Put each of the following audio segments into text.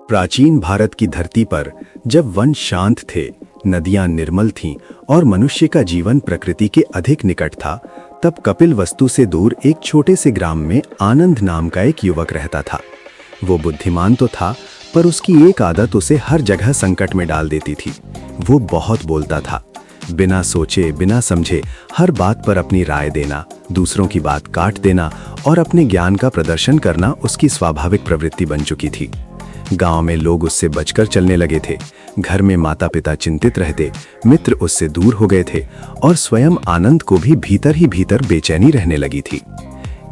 प्राचीन भारत की धरती पर जब वन शांत थे, नदियां निर्मल थीं और मनुष्य का जीवन प्रकृति के अधिक निकट था, तब कपिलवस्तु से दूर एक छोटे से ग्राम में आनंद नाम का एक युवक रहता था। वो बुद्धिमान तो था, पर उसकी एक आदत उसे हर जगह संकट में डाल देती थी। वो बहुत बोलता था, बिना सोचे बिना समझे हर बात पर अपनी राय देना, दूसरों की बात काट देना और अपने ज्ञान का प्रदर्शन करना उसकी स्वाभाविक प्रवृत्ति बन चुकी थी। गांव में लोग उससे बचकर चलने लगे थे। घर में माता पिता चिंतित रहते, मित्र उससे दूर हो गए थे और स्वयं आनंद को भी भीतर ही भीतर बेचैनी रहने लगी थी।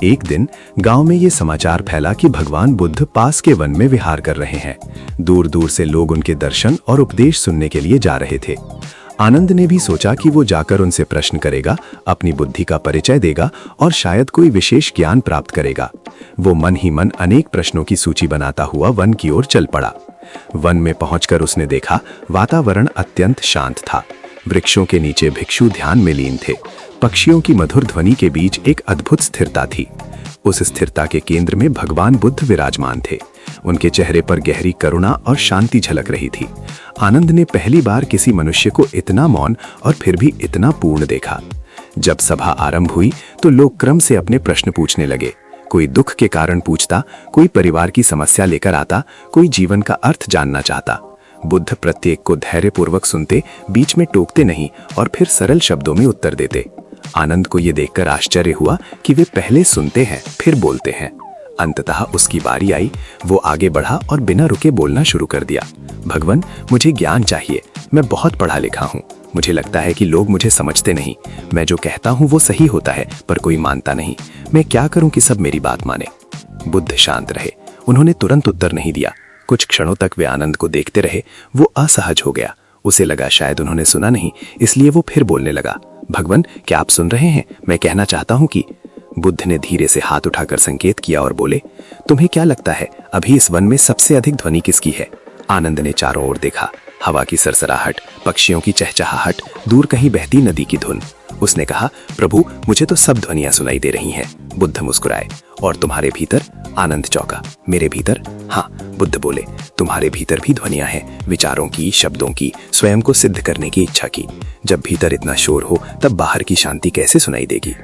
एक दिन गांव में ये समाचार फैला कि भगवान बुद्ध पास के वन में विहार कर रहे हैं। दूर दूर से लोग उनके दर्शन और उपदेश सुनने के लिए जा रहे थे। आनंद ने भी सोचा कि वो जाकर उनसे प्रश्न करेगा, अपनी बुद्धि का परिचय देगा और शायद कोई विशेष ज्ञान प्राप्त करेगा। वो मन ही मन अनेक प्रश्नों की सूची बनाता हुआ वन की ओर चल पड़ा। वन में पहुंचकर उसने देखा, वातावरण अत्यंत शांत था। वृक्षों के नीचे भिक्षु ध्यान में लीन थे। पक्षियों की मधुर ध्वनि के बीच एक अद्भुत स्थिरता थी। उस स्थिरता के केंद्र में भगवान बुद्ध विराजमान थे। उनके चेहरे पर गहरी करुणा और शांति झलक रही थी। आनंद ने पहली बार किसी मनुष्य को इतना मौन और फिर भी इतना पूर्ण देखा। जब सभा आरंभ हुई तो लोग क्रम से अपने प्रश्न पूछने लगे। कोई दुख के कारण पूछता, कोई परिवार की समस्या लेकर आता, कोई जीवन का अर्थ जानना चाहता। बुद्ध प्रत्येक को धैर्यपूर्वक सुनते, बीच में टोकते नहीं और फिर सरल शब्दों में उत्तर देते। आनंद को यह देखकर आश्चर्य हुआ कि वे पहले सुनते हैं फिर बोलते हैं। अंततः उसकी बारी आई। वो आगे बढ़ा और बिना रुके बोलना शुरू कर दिया। भगवान, मुझे ज्ञान चाहिए। मैं बहुत पढ़ा लिखा हूँ। मुझे लगता है कि लोग मुझे समझते नहीं। मैं जो कहता हूँ वो सही होता है, पर कोई मानता नहीं। मैं क्या करूँ कि सब मेरी बात माने? बुद्ध शांत रहे। उन्होंने तुरंत उत्तर नहीं दिया। कुछ क्षणों तक वे आनंद को देखते रहे। वो असहज हो गया। उसे लगा शायद उन्होंने सुना नहीं, इसलिए वो फिर बोलने लगा। भगवान, क्या आप सुन रहे हैं? मैं कहना चाहता हूँ कि। बुद्ध ने धीरे से हाथ उठाकर संकेत किया और बोले, तुम्हें क्या लगता है अभी इस वन में सबसे अधिक ध्वनि किसकी है? आनंद ने चारों ओर देखा। हवा की सरसराहट, पक्षियों की चहचहाहट, दूर कहीं बहती नदी की धुन। उसने कहा, प्रभु, मुझे तो सब ध्वनियां सुनाई दे रही हैं। बुद्ध मुस्कुराए। और तुम्हारे भीतर? आनंद चौंका। मेरे भीतर? हाँ, बुद्ध बोले, तुम्हारे भीतर भी ध्वनियां हैं, विचारों की, शब्दों की, स्वयं को सिद्ध करने की इच्छा की। जब भीतर इतना शोर हो तब बाहर की शांति कैसे सुनाई देगी?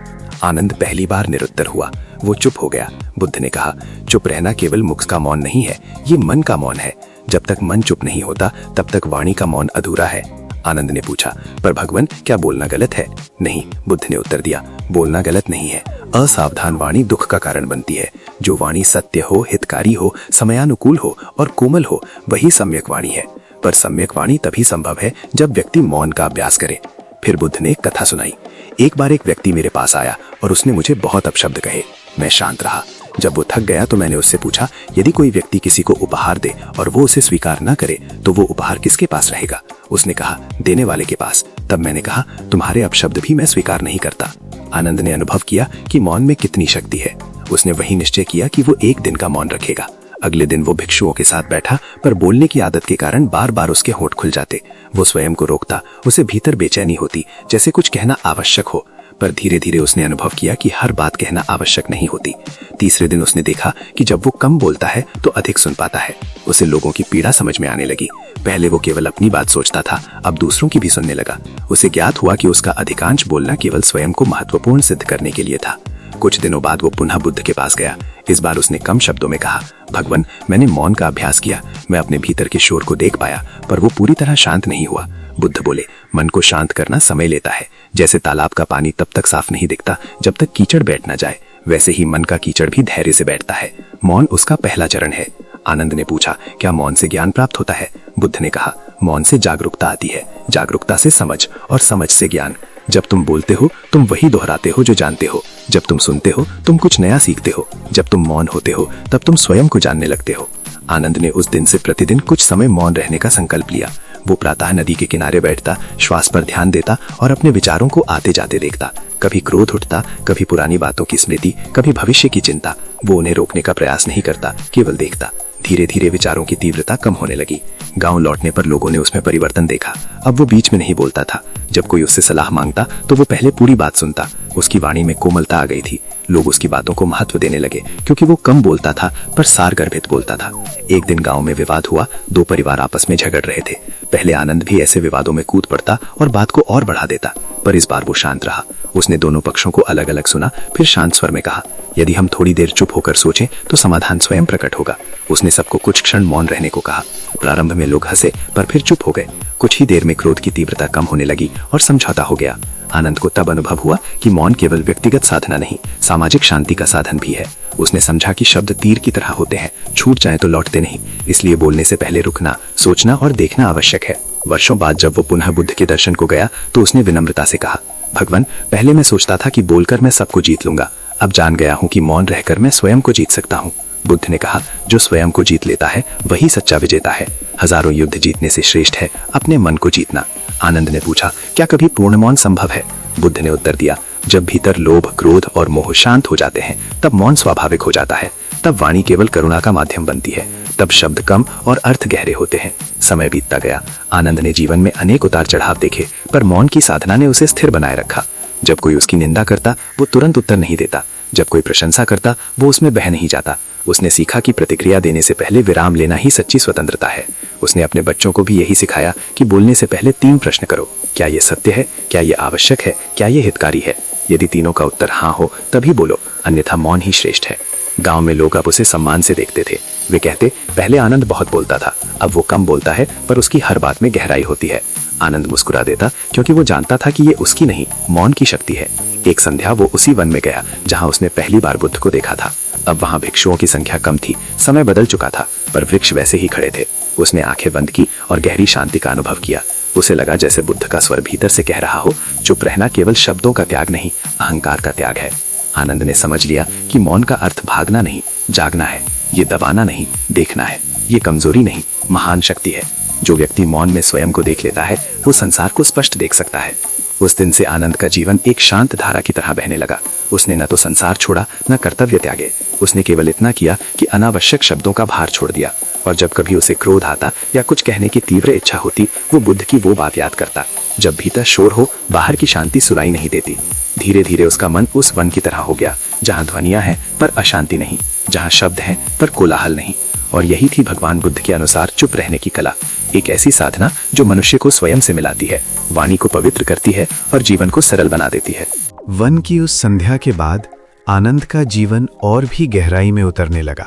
आनंद पहली बार निरुत्तर हुआ। वो चुप हो गया। बुद्ध ने कहा, चुप रहना केवल मुख का मौन नहीं है, ये मन का मौन है। जब तक मन चुप नहीं होता तब तक वाणी का मौन अधूरा है। आनंद ने पूछा, पर भगवान, क्या बोलना गलत है? नहीं, बुद्ध ने उत्तर दिया, बोलना गलत नहीं है। असावधान वाणी दुख का कारण बनती है। जो वाणी सत्य हो, हितकारी हो, समयानुकूल हो और कोमल हो, वही सम्यक वाणी है। पर सम्यक वाणी तभी संभव है जब व्यक्ति मौन का अभ्यास करे। फिर बुद्ध ने एक कथा सुनाई। एक बार एक व्यक्ति मेरे पास आया और उसने मुझे बहुत अपशब्द कहे। मैं शांत रहा। जब वो थक गया तो मैंने उससे पूछा, यदि कोई व्यक्ति किसी को उपहार दे और वो उसे स्वीकार न करे तो वो उपहार किसके पास रहेगा? उसने कहा, देने वाले के पास। तब मैंने कहा, तुम्हारे अपशब्द भी मैं स्वीकार नहीं करता। आनंद ने अनुभव किया कि मौन में कितनी शक्ति है। उसने वही निश्चय किया कि वो एक दिन का मौन रखेगा। अगले दिन वो भिक्षुओं के साथ बैठा, पर बोलने की आदत के कारण बार बार उसके होंठ खुल जाते। वो स्वयं को रोकता। उसे भीतर बेचैनी होती, जैसे कुछ कहना आवश्यक हो। पर धीरे धीरे उसने अनुभव किया कि हर बात कहना आवश्यक नहीं होती। तीसरे दिन उसने देखा कि जब वो कम बोलता है तो अधिक सुन पाता है। उसे लोगों की पीड़ा समझ में आने लगी। पहले वो केवल अपनी बात सोचता था, अब दूसरों की भी सुनने लगा। उसे ज्ञात हुआ कि उसका अधिकांश बोलना केवल स्वयं को महत्वपूर्ण सिद्ध करने के लिए था। कुछ दिनों बाद वो पुनः बुद्ध के पास गया। इस बार उसने कम शब्दों में कहा, भगवान, मैंने मौन का अभ्यास किया। मैं अपने भीतर के शोर को देख पाया, पर वो पूरी तरह शांत नहीं हुआ। बुद्ध बोले, मन को शांत करना समय लेता है। जैसे तालाब का पानी तब तक साफ नहीं दिखता जब तक कीचड़ बैठ न जाए, वैसे ही मन का कीचड़ भी धैर्य से बैठता है। मौन उसका पहला चरण है। आनंद ने पूछा, क्या मौन से ज्ञान प्राप्त होता है? बुद्ध ने कहा, मौन से जागरूकता आती है, जागरूकता से समझ और समझ से ज्ञान। जब तुम बोलते हो तुम वही दोहराते हो जो जानते हो। जब तुम सुनते हो तुम कुछ नया सीखते हो। जब तुम मौन होते हो तब तुम स्वयं को जानने लगते हो। आनंद ने उस दिन से प्रतिदिन कुछ समय मौन रहने का संकल्प लिया। वो प्रातः नदी के किनारे बैठता, श्वास पर ध्यान देता और अपने विचारों को आते जाते देखता। कभी क्रोध उठता, कभी पुरानी बातों की स्मृति, कभी भविष्य की चिंता। वो उन्हें रोकने का प्रयास नहीं करता, केवल देखता। धीरे धीरे विचारों की तीव्रता कम होने लगी। गांव लौटने पर लोगों ने उसमें परिवर्तन देखा। अब वो बीच में नहीं बोलता था। जब कोई उससे सलाह मांगता तो वो पहले पूरी बात सुनता। उसकी वाणी में कोमलता आ गई थी। लोग उसकी बातों को महत्व देने लगे क्योंकि वो कम बोलता था पर सारगर्भित बोलता था। एक दिन गांव में विवाद हुआ। दो परिवार आपस में झगड़ रहे थे। पहले आनंद भी ऐसे विवादों में कूद पड़ता और बात को और बढ़ा देता, पर इस बार वो शांत रहा। उसने दोनों पक्षों को अलग अलग सुना, फिर शांत स्वर में कहा, यदि हम थोड़ी देर चुप होकर सोचें तो समाधान स्वयं प्रकट होगा। उसने सबको कुछ क्षण मौन रहने को कहा। प्रारंभ में लोग हंसे पर फिर चुप हो गए। कुछ ही देर में क्रोध की तीव्रता कम होने लगी और समझौता हो गया। आनंद को तब अनुभव हुआ कि मौन केवल व्यक्तिगत साधना नहीं, सामाजिक शांति का साधन भी है। उसने समझा कि शब्द तीर की तरह होते हैं, छूट जाए तो लौटते नहीं। इसलिए बोलने से पहले रुकना, सोचना और देखना आवश्यक है। वर्षों बाद जब वो पुनः बुद्ध के दर्शन को गया तो उसने विनम्रता से कहा, भगवान, पहले मैं सोचता था कि बोलकर मैं सबको जीत लूंगा। अब जान गया हूँ कि मौन रहकर मैं स्वयं को जीत सकता हूँ। बुद्ध ने कहा, जो स्वयं को जीत लेता है वही सच्चा विजेता है। हजारों युद्ध जीतने से श्रेष्ठ है अपने मन को जीतना। आनंद ने पूछा, क्या कभी पूर्ण मौन संभव है? बुद्ध ने उत्तर दिया, जब भीतर लोभ, क्रोध और मोह शांत हो जाते हैं तब मौन स्वाभाविक हो जाता है। तब वाणी केवल करुणा का माध्यम बनती है। तब शब्द कम और अर्थ गहरे होते हैं। समय बीतता गया। आनंद ने जीवन में अनेक उतार चढ़ाव देखे, पर मौन की साधना ने उसे स्थिर बनाए रखा। जब कोई उसकी निंदा करता वो तुरंत उत्तर नहीं देता। जब कोई प्रशंसा करता वो उसमें बह नहीं जाता। उसने सीखा कि प्रतिक्रिया देने से पहले विराम लेना ही सच्ची स्वतंत्रता है। उसने अपने बच्चों को भी यही सिखाया कि बोलने से पहले 3 प्रश्न करो, क्या ये सत्य है, क्या ये आवश्यक है, क्या ये हितकारी है। यदि तीनों का उत्तर हाँ हो तभी बोलो, अन्यथा मौन ही श्रेष्ठ है। गांव में लोग अब उसे सम्मान से देखते थे। वे कहते, पहले आनंद बहुत बोलता था, अब वो कम बोलता है पर उसकी हर बात में गहराई होती है। आनंद मुस्कुरा देता क्योंकि वो जानता था कि ये उसकी नहीं, मौन की शक्ति है। एक संध्या वो उसी वन में गया जहां उसने पहली बार बुद्ध को देखा था। अब वहां भिक्षुओं की संख्या कम थी। समय बदल चुका था पर वृक्ष वैसे ही खड़े थे। उसने आंखें बंद की और गहरी शांति का अनुभव किया। उसे लगा जैसे बुद्ध का स्वर भीतर से कह रहा हो, चुप रहना केवल शब्दों का त्याग नहीं, अहंकार का त्याग है। आनंद ने समझ लिया कि मौन का अर्थ भागना नहीं, जागना है। ये दबाना नहीं, देखना है। ये कमजोरी नहीं, महान शक्ति है। जो व्यक्ति मौन में स्वयं को देख लेता है वो संसार को स्पष्ट देख सकता है। उस दिन से आनंद का जीवन एक शांत धारा की तरह बहने लगा। उसने न तो संसार छोड़ा न कर्तव्य त्यागे। उसने केवल इतना किया कि अनावश्यक शब्दों का भार छोड़ दिया। और जब कभी उसे क्रोध आता या कुछ कहने की तीव्र इच्छा होती, वो बुद्ध की वो बात याद करता, जब भीतर शोर हो बाहर की शांति सुनाई नहीं देती। धीरे धीरे उसका मन उस वन की तरह हो गया जहाँ ध्वनियां हैं पर अशांति नहीं, जहाँ शब्द हैं पर कोलाहल नहीं। और यही थी भगवान बुद्ध के अनुसार चुप रहने की कला। एक ऐसी साधना जो मनुष्य को स्वयं से मिलाती है, वाणी को पवित्र करती है और जीवन को सरल बना देती है। वन की उस संध्या के बाद आनंद का जीवन और भी गहराई में उतरने लगा।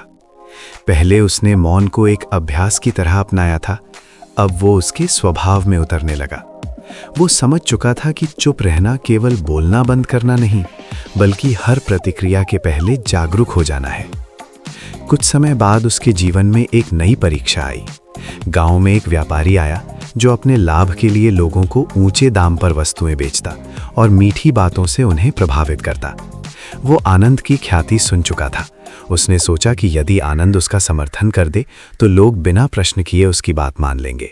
पहले उसने मौन को एक अभ्यास की तरह अपनाया था, अब वो उसके स्वभाव में उतरने लगा। वो समझ चुका था कि चुप रहना केवल बोलना बंद करना नहीं, बल्कि हर प्रतिक्रिया के पहले जागरूक हो जाना है। कुछ समय बाद उसके जीवन में एक नई परीक्षा आई। गांव में एक व्यापारी आया जो अपने लाभ के लिए लोगों को ऊंचे दाम पर वस्तुएं बेचता और मीठी बातों से उन्हें प्रभावित करता। वो आनंद की ख्याति सुन चुका था। उसने सोचा कि यदि आनंद उसका समर्थन कर दे तो लोग बिना प्रश्न किए उसकी बात मान लेंगे।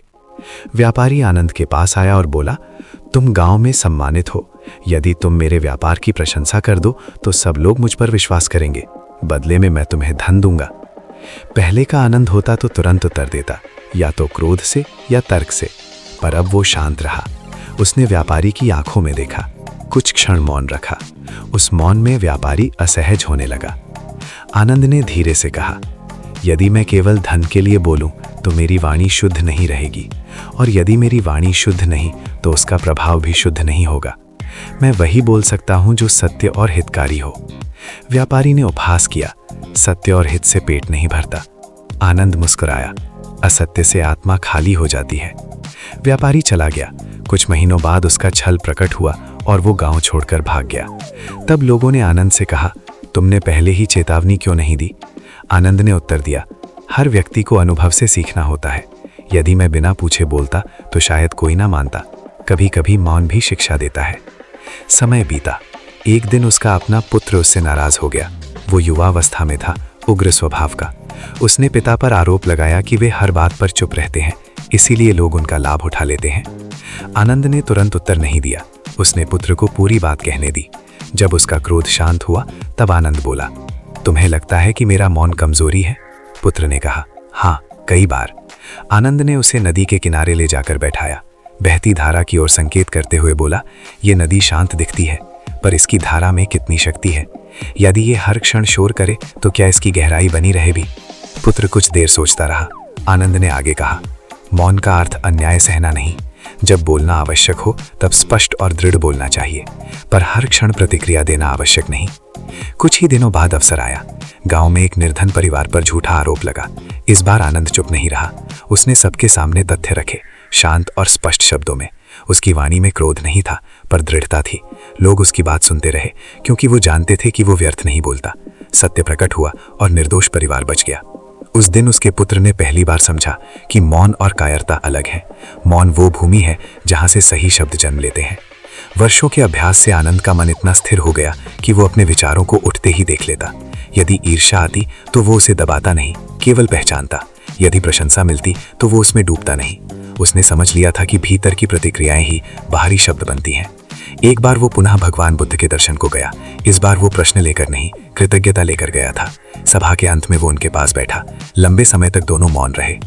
व्यापारी आनंद के पास आया और बोला, तुम गांव में सम्मानित हो। यदि तुम मेरे व्यापार की प्रशंसा कर दो तो सब लोग मुझ पर विश्वास करेंगे। बदले में मैं तुम्हें धन दूंगा। पहले का आनंद होता तो तुरंत उत्तर देता, या तो क्रोध से या तर्क से, पर अब वो शांत रहा। उसने व्यापारी की आंखों में देखा, कुछ क्षण मौन रखा। उस मौन में व्यापारी असहज होने लगा। आनंद ने धीरे से कहा, यदि मैं केवल धन के लिए बोलूं तो मेरी वाणी शुद्ध नहीं रहेगी, और यदि मेरी वाणी शुद्ध नहीं तो उसका प्रभाव भी शुद्ध नहीं होगा। मैं वही बोल सकता हूं जो सत्य और हितकारी हो। व्यापारी ने उपहास किया, सत्य और हित से पेट नहीं भरता। आनंद मुस्कुराया, असत्य से आत्मा खाली हो जाती है। व्यापारी चला गया। कुछ महीनों बाद उसका छल प्रकट हुआ और वो गांव छोड़कर भाग गया। तब लोगों ने आनंद से कहा, तुमने पहले ही चेतावनी क्यों नहीं दी? आनंद ने उत्तर दिया, हर व्यक्ति को अनुभव से सीखना होता है। यदि मैं बिना पूछे बोलता तो शायद कोई ना मानता। कभी कभी मौन भी शिक्षा देता है। समय बीता। एक दिन उसका अपना पुत्र उससे नाराज हो गया। वो युवावस्था में था, उग्र स्वभाव का। उसने पिता पर आरोप लगाया कि वे हर बात पर चुप रहते हैं, इसीलिए लोग उनका लाभ उठा लेते हैं। आनंद ने तुरंत उत्तर नहीं दिया। उसने पुत्र को पूरी बात कहने दी। जब उसका क्रोध शांत हुआ तब आनंद बोला, तुम्हें लगता है कि मेरा मौन कमजोरी है? पुत्र ने कहा, हाँ, कई बार। आनंद ने उसे नदी के किनारे ले जाकर बैठाया। बहती धारा की ओर संकेत करते हुए बोला, ये नदी शांत दिखती है, पर इसकी धारा में कितनी शक्ति है। यदि ये हर क्षण शोर करे तो क्या इसकी गहराई बनी रहे भी। पुत्र कुछ देर सोचता रहा। आनंद ने आगे कहा, मौन का अर्थ अन्याय सहना नहीं। जब बोलना आवश्यक हो तब स्पष्ट और दृढ़ बोलना चाहिए, पर हर क्षण प्रतिक्रिया देना आवश्यक नहीं। कुछ ही दिनों बाद अवसर आया। गांव में एक निर्धन परिवार पर झूठा आरोप लगा। इस बार आनंद चुप नहीं रहा। उसने सबके सामने तथ्य रखे, शांत और स्पष्ट शब्दों में। उसकी वाणी में क्रोध नहीं था, पर दृढ़ता थी। लोग उसकी बात सुनते रहे, क्योंकि वो जानते थे कि वो व्यर्थ नहीं बोलता। सत्य प्रकट हुआ और निर्दोष परिवार बच गया। उस दिन उसके पुत्र ने पहली बार समझा कि मौन और कायरता अलग है। मौन वो भूमि है जहां से सही शब्द जन्म लेते हैं। वर्षों के अभ्यास से आनंद का मन इतना स्थिर हो गया कि वो अपने विचारों को उठते ही देख लेता। यदि ईर्ष्या आती तो वो उसे दबाता नहीं, केवल पहचानता। यदि प्रशंसा मिलती तो वो उसमें डूबता नहीं। उसने समझ लिया था कि भीतर की प्रतिक्रियाएं ही बाहरी शब्द बनती हैं। एक बार वो पुनः भगवान बुद्ध के दर्शन को गया। इस बार वो प्रश्न लेकर नहीं, कृतज्ञता लेकर गया था। सभा के अंत में वो उनके पास बैठा। लंबे समय तक दोनों मौन रहे।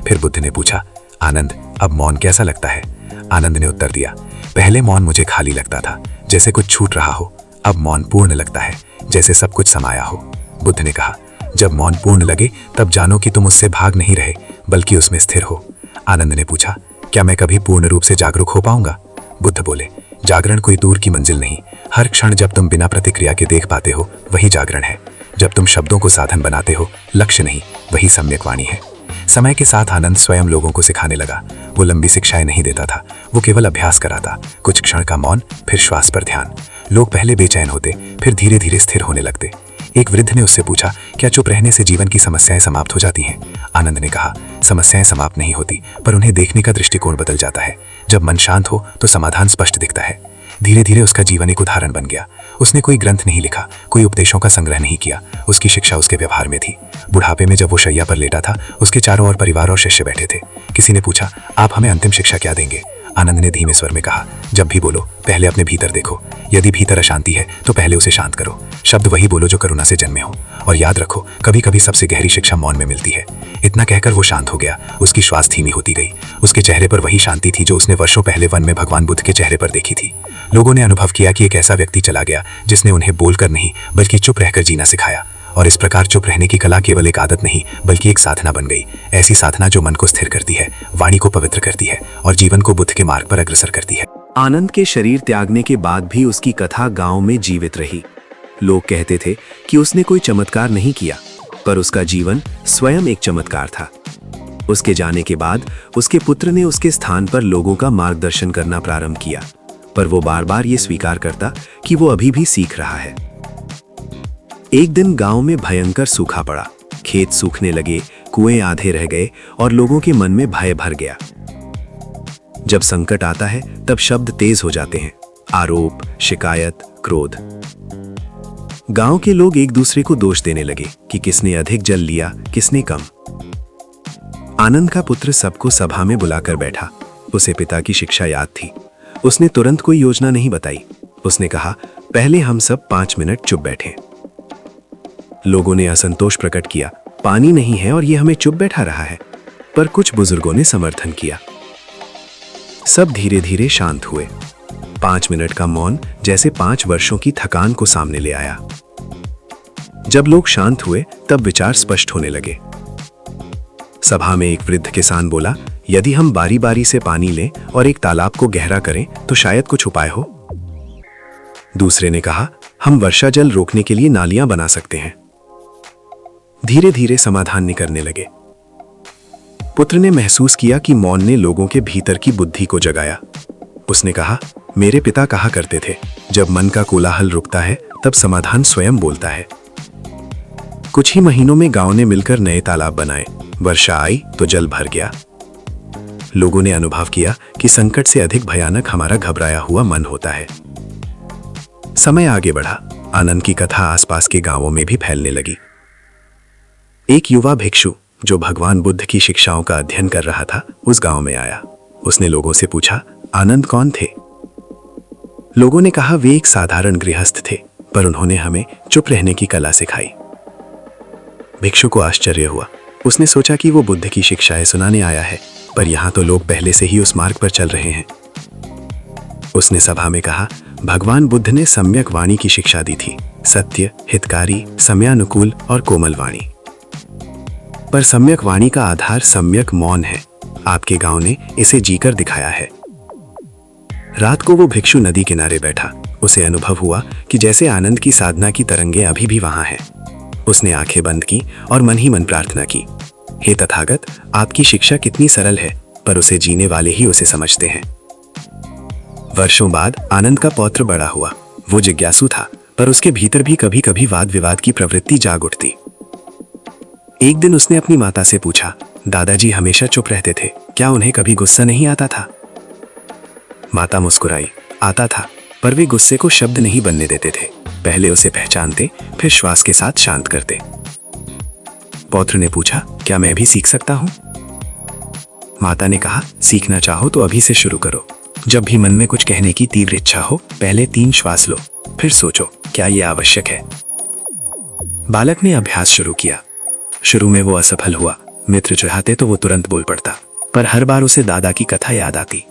फिर बुद्ध ने पूछा, आनंद, अब मौन कैसा लगता है? आनंद ने उत्तर दिया, पहले मौन मुझे खाली लगता था, जैसे कुछ छूट रहा हो। अब मौन पूर्ण लगता है, जैसे सब कुछ समाया हो। बुद्ध ने कहा, जब मौन पूर्ण लगे तब जानो कि तुम उससे भाग नहीं रहे, बल्कि उसमें स्थिर हो। आनंद ने पूछा, क्या मैं कभी पूर्ण रूप से जागरूक हो पाऊंगा? बुद्ध बोले, जागरण कोई दूर की मंजिल नहीं। हर क्षण जब तुम बिना प्रतिक्रिया के देख पाते हो, वही जागरण है। जब तुम शब्दों को साधन बनाते हो, लक्ष्य नहीं, वही सम्यक वाणी है। समय के साथ आनंद स्वयं लोगों को सिखाने लगा। वो लंबी शिक्षाएं नहीं देता था, वो केवल अभ्यास कराता। कुछ क्षण का मौन, फिर श्वास पर ध्यान। लोग पहले बेचैन होते, फिर धीरे धीरे स्थिर होने लगते। एक वृद्ध ने उससे पूछा, क्या चुप रहने से जीवन की समस्याएं समाप्त हो जाती हैं? आनंद ने कहा, समस्याएं समाप्त नहीं होती, पर उन्हें देखने का दृष्टिकोण बदल जाता है। जब मन शांत हो तो समाधान स्पष्ट दिखता है। धीरे धीरे उसका जीवन एक उदाहरण बन गया। उसने कोई ग्रंथ नहीं लिखा, कोई उपदेशों का संग्रह नहीं किया। उसकी शिक्षा उसके व्यवहार में थी। बुढ़ापे में जब वो शैया पर लेटा था, उसके चारों ओर परिवार और शिष्य बैठे थे। किसी ने पूछा, आप हमें अंतिम शिक्षा क्या देंगे? आनंद ने धीमे स्वर में कहा, जब भी बोलो पहले अपने भीतर देखो। यदि भीतर अशांति है तो पहले उसे शांत करो। शब्द वही बोलो जो करुणा से जन्मे हो। और याद रखो, कभी कभी सबसे गहरी शिक्षा मौन में मिलती है। इतना कहकर वो शांत हो गया। उसकी श्वास धीमी होती गई। उसके चेहरे पर वही शांति थी जो उसने वर्षों पहले वन में भगवान बुद्ध के चेहरे पर देखी थी। लोगों ने अनुभव किया कि एक ऐसा व्यक्ति चला गया जिसने उन्हें बोलकर नहीं, बल्कि चुप रहकर जीना सिखाया। और इस प्रकार चुप रहने की कला केवल एक आदत नहीं, बल्कि एक साधना बन गई। ऐसी साधना जो मन को स्थिर करती है, वाणी को पवित्र करती है और जीवन को बुद्ध के मार्ग पर अग्रसर करती है। आनंद के शरीर त्यागने के बाद भी उसकी कथा गांव में जीवित रही। लोग कहते थे कि उसने कोई चमत्कार नहीं किया, पर उसका जीवन स्वयं एक चमत्कार था। उसके जाने के बाद उसके पुत्र ने उसके स्थान पर लोगों का मार्गदर्शन करना प्रारंभ किया, पर वो बार बार ये स्वीकार करता कि वो अभी भी सीख रहा है। एक दिन गांव में भयंकर सूखा पड़ा। खेत सूखने लगे, कुएं आधे रह गए और लोगों के मन में भय भर गया। जब संकट आता है तब शब्द तेज हो जाते हैं, आरोप, शिकायत, क्रोध। गांव के लोग एक दूसरे को दोष देने लगे कि किसने अधिक जल लिया, किसने कम। आनंद का पुत्र सबको सभा में बुलाकर बैठा। उसे पिता की शिक्षा याद थी। उसने तुरंत कोई योजना नहीं बताई। उसने कहा, पहले हम सब 5 मिनट चुप बैठें। लोगों ने असंतोष प्रकट किया, पानी नहीं है और ये हमें चुप बैठा रहा है। पर कुछ बुजुर्गों ने समर्थन किया। सब धीरे धीरे शांत हुए। 5 मिनट का मौन जैसे 5 वर्षों की थकान को सामने ले आया। जब लोग शांत हुए तब विचार स्पष्ट होने लगे। सभा में एक वृद्ध किसान बोला, यदि हम बारी बारी से पानी लें और एक तालाब को गहरा करें तो शायद कुछ उपाय हो। दूसरे ने कहा, हम वर्षा जल रोकने के लिए नालियां बना सकते हैं। धीरे धीरे समाधान निकलने लगे। पुत्र ने महसूस किया कि मौन ने लोगों के भीतर की बुद्धि को जगाया। उसने कहा, मेरे पिता कहा करते थे, जब मन का कोलाहल रुकता है तब समाधान स्वयं बोलता है। कुछ ही महीनों में गांव ने मिलकर नए तालाब बनाए। वर्षा आई तो जल भर गया। लोगों ने अनुभव किया कि संकट से अधिक भयानक हमारा घबराया हुआ मन होता है। समय आगे बढ़ा। आनंद की कथा आसपास के गांवों में भी फैलने लगी। एक युवा भिक्षु जो भगवान बुद्ध की शिक्षाओं का अध्ययन कर रहा था, उस गांव में आया। उसने लोगों से पूछा, आनंद कौन थे? लोगों ने कहा, वे एक साधारण गृहस्थ थे, पर उन्होंने हमें चुप रहने की कला सिखाई। भिक्षु को आश्चर्य हुआ। उसने सोचा कि वो बुद्ध की शिक्षाएं सुनाने आया है, पर यहाँ तो लोग पहले से ही उस मार्ग पर चल रहे हैं। उसने सभा में कहा, भगवान बुद्ध ने सम्यक वाणी की शिक्षा दी थी, सत्य, हितकारी, समयानुकूल और कोमल वाणी। पर सम्यक वाणी का आधार सम्यक मौन है। आपके गांव ने इसे जीकर दिखाया है। रात को वो भिक्षु नदी किनारे बैठा। उसे अनुभव हुआ कि जैसे आनंद की साधना की तरंगे अभी भी वहां हैं। उसने आंखें बंद की और मन ही मन प्रार्थना की, हे तथागत, आपकी शिक्षा कितनी सरल है, पर उसे जीने वाले ही उसे समझते हैं। वर्षों बाद आनंद का पौत्र बड़ा हुआ। वो जिज्ञासु था, पर उसके भीतर भी कभी कभी वाद विवाद की प्रवृत्ति जाग उठती। एक दिन उसने अपनी माता से पूछा, दादाजी हमेशा चुप रहते थे, क्या उन्हें कभी गुस्सा नहीं आता था? माता मुस्कुराई, आता था, पर वे गुस्से को शब्द नहीं बनने देते थे। पहले उसे पहचानते, फिर श्वास के साथ शांत करते। पौत्र ने पूछा, क्या मैं भी सीख सकता हूं? माता ने कहा, सीखना चाहो तो अभी से शुरू करो। जब भी मन में कुछ कहने की तीव्र इच्छा हो, पहले 3 श्वास लो, फिर सोचो क्या यह आवश्यक है। बालक ने अभ्यास शुरू किया। शुरू में वो असफल हुआ। मित्र चाहते तो वो तुरंत बोल पड़ता, पर हर बार उसे दादा की कथा याद आती।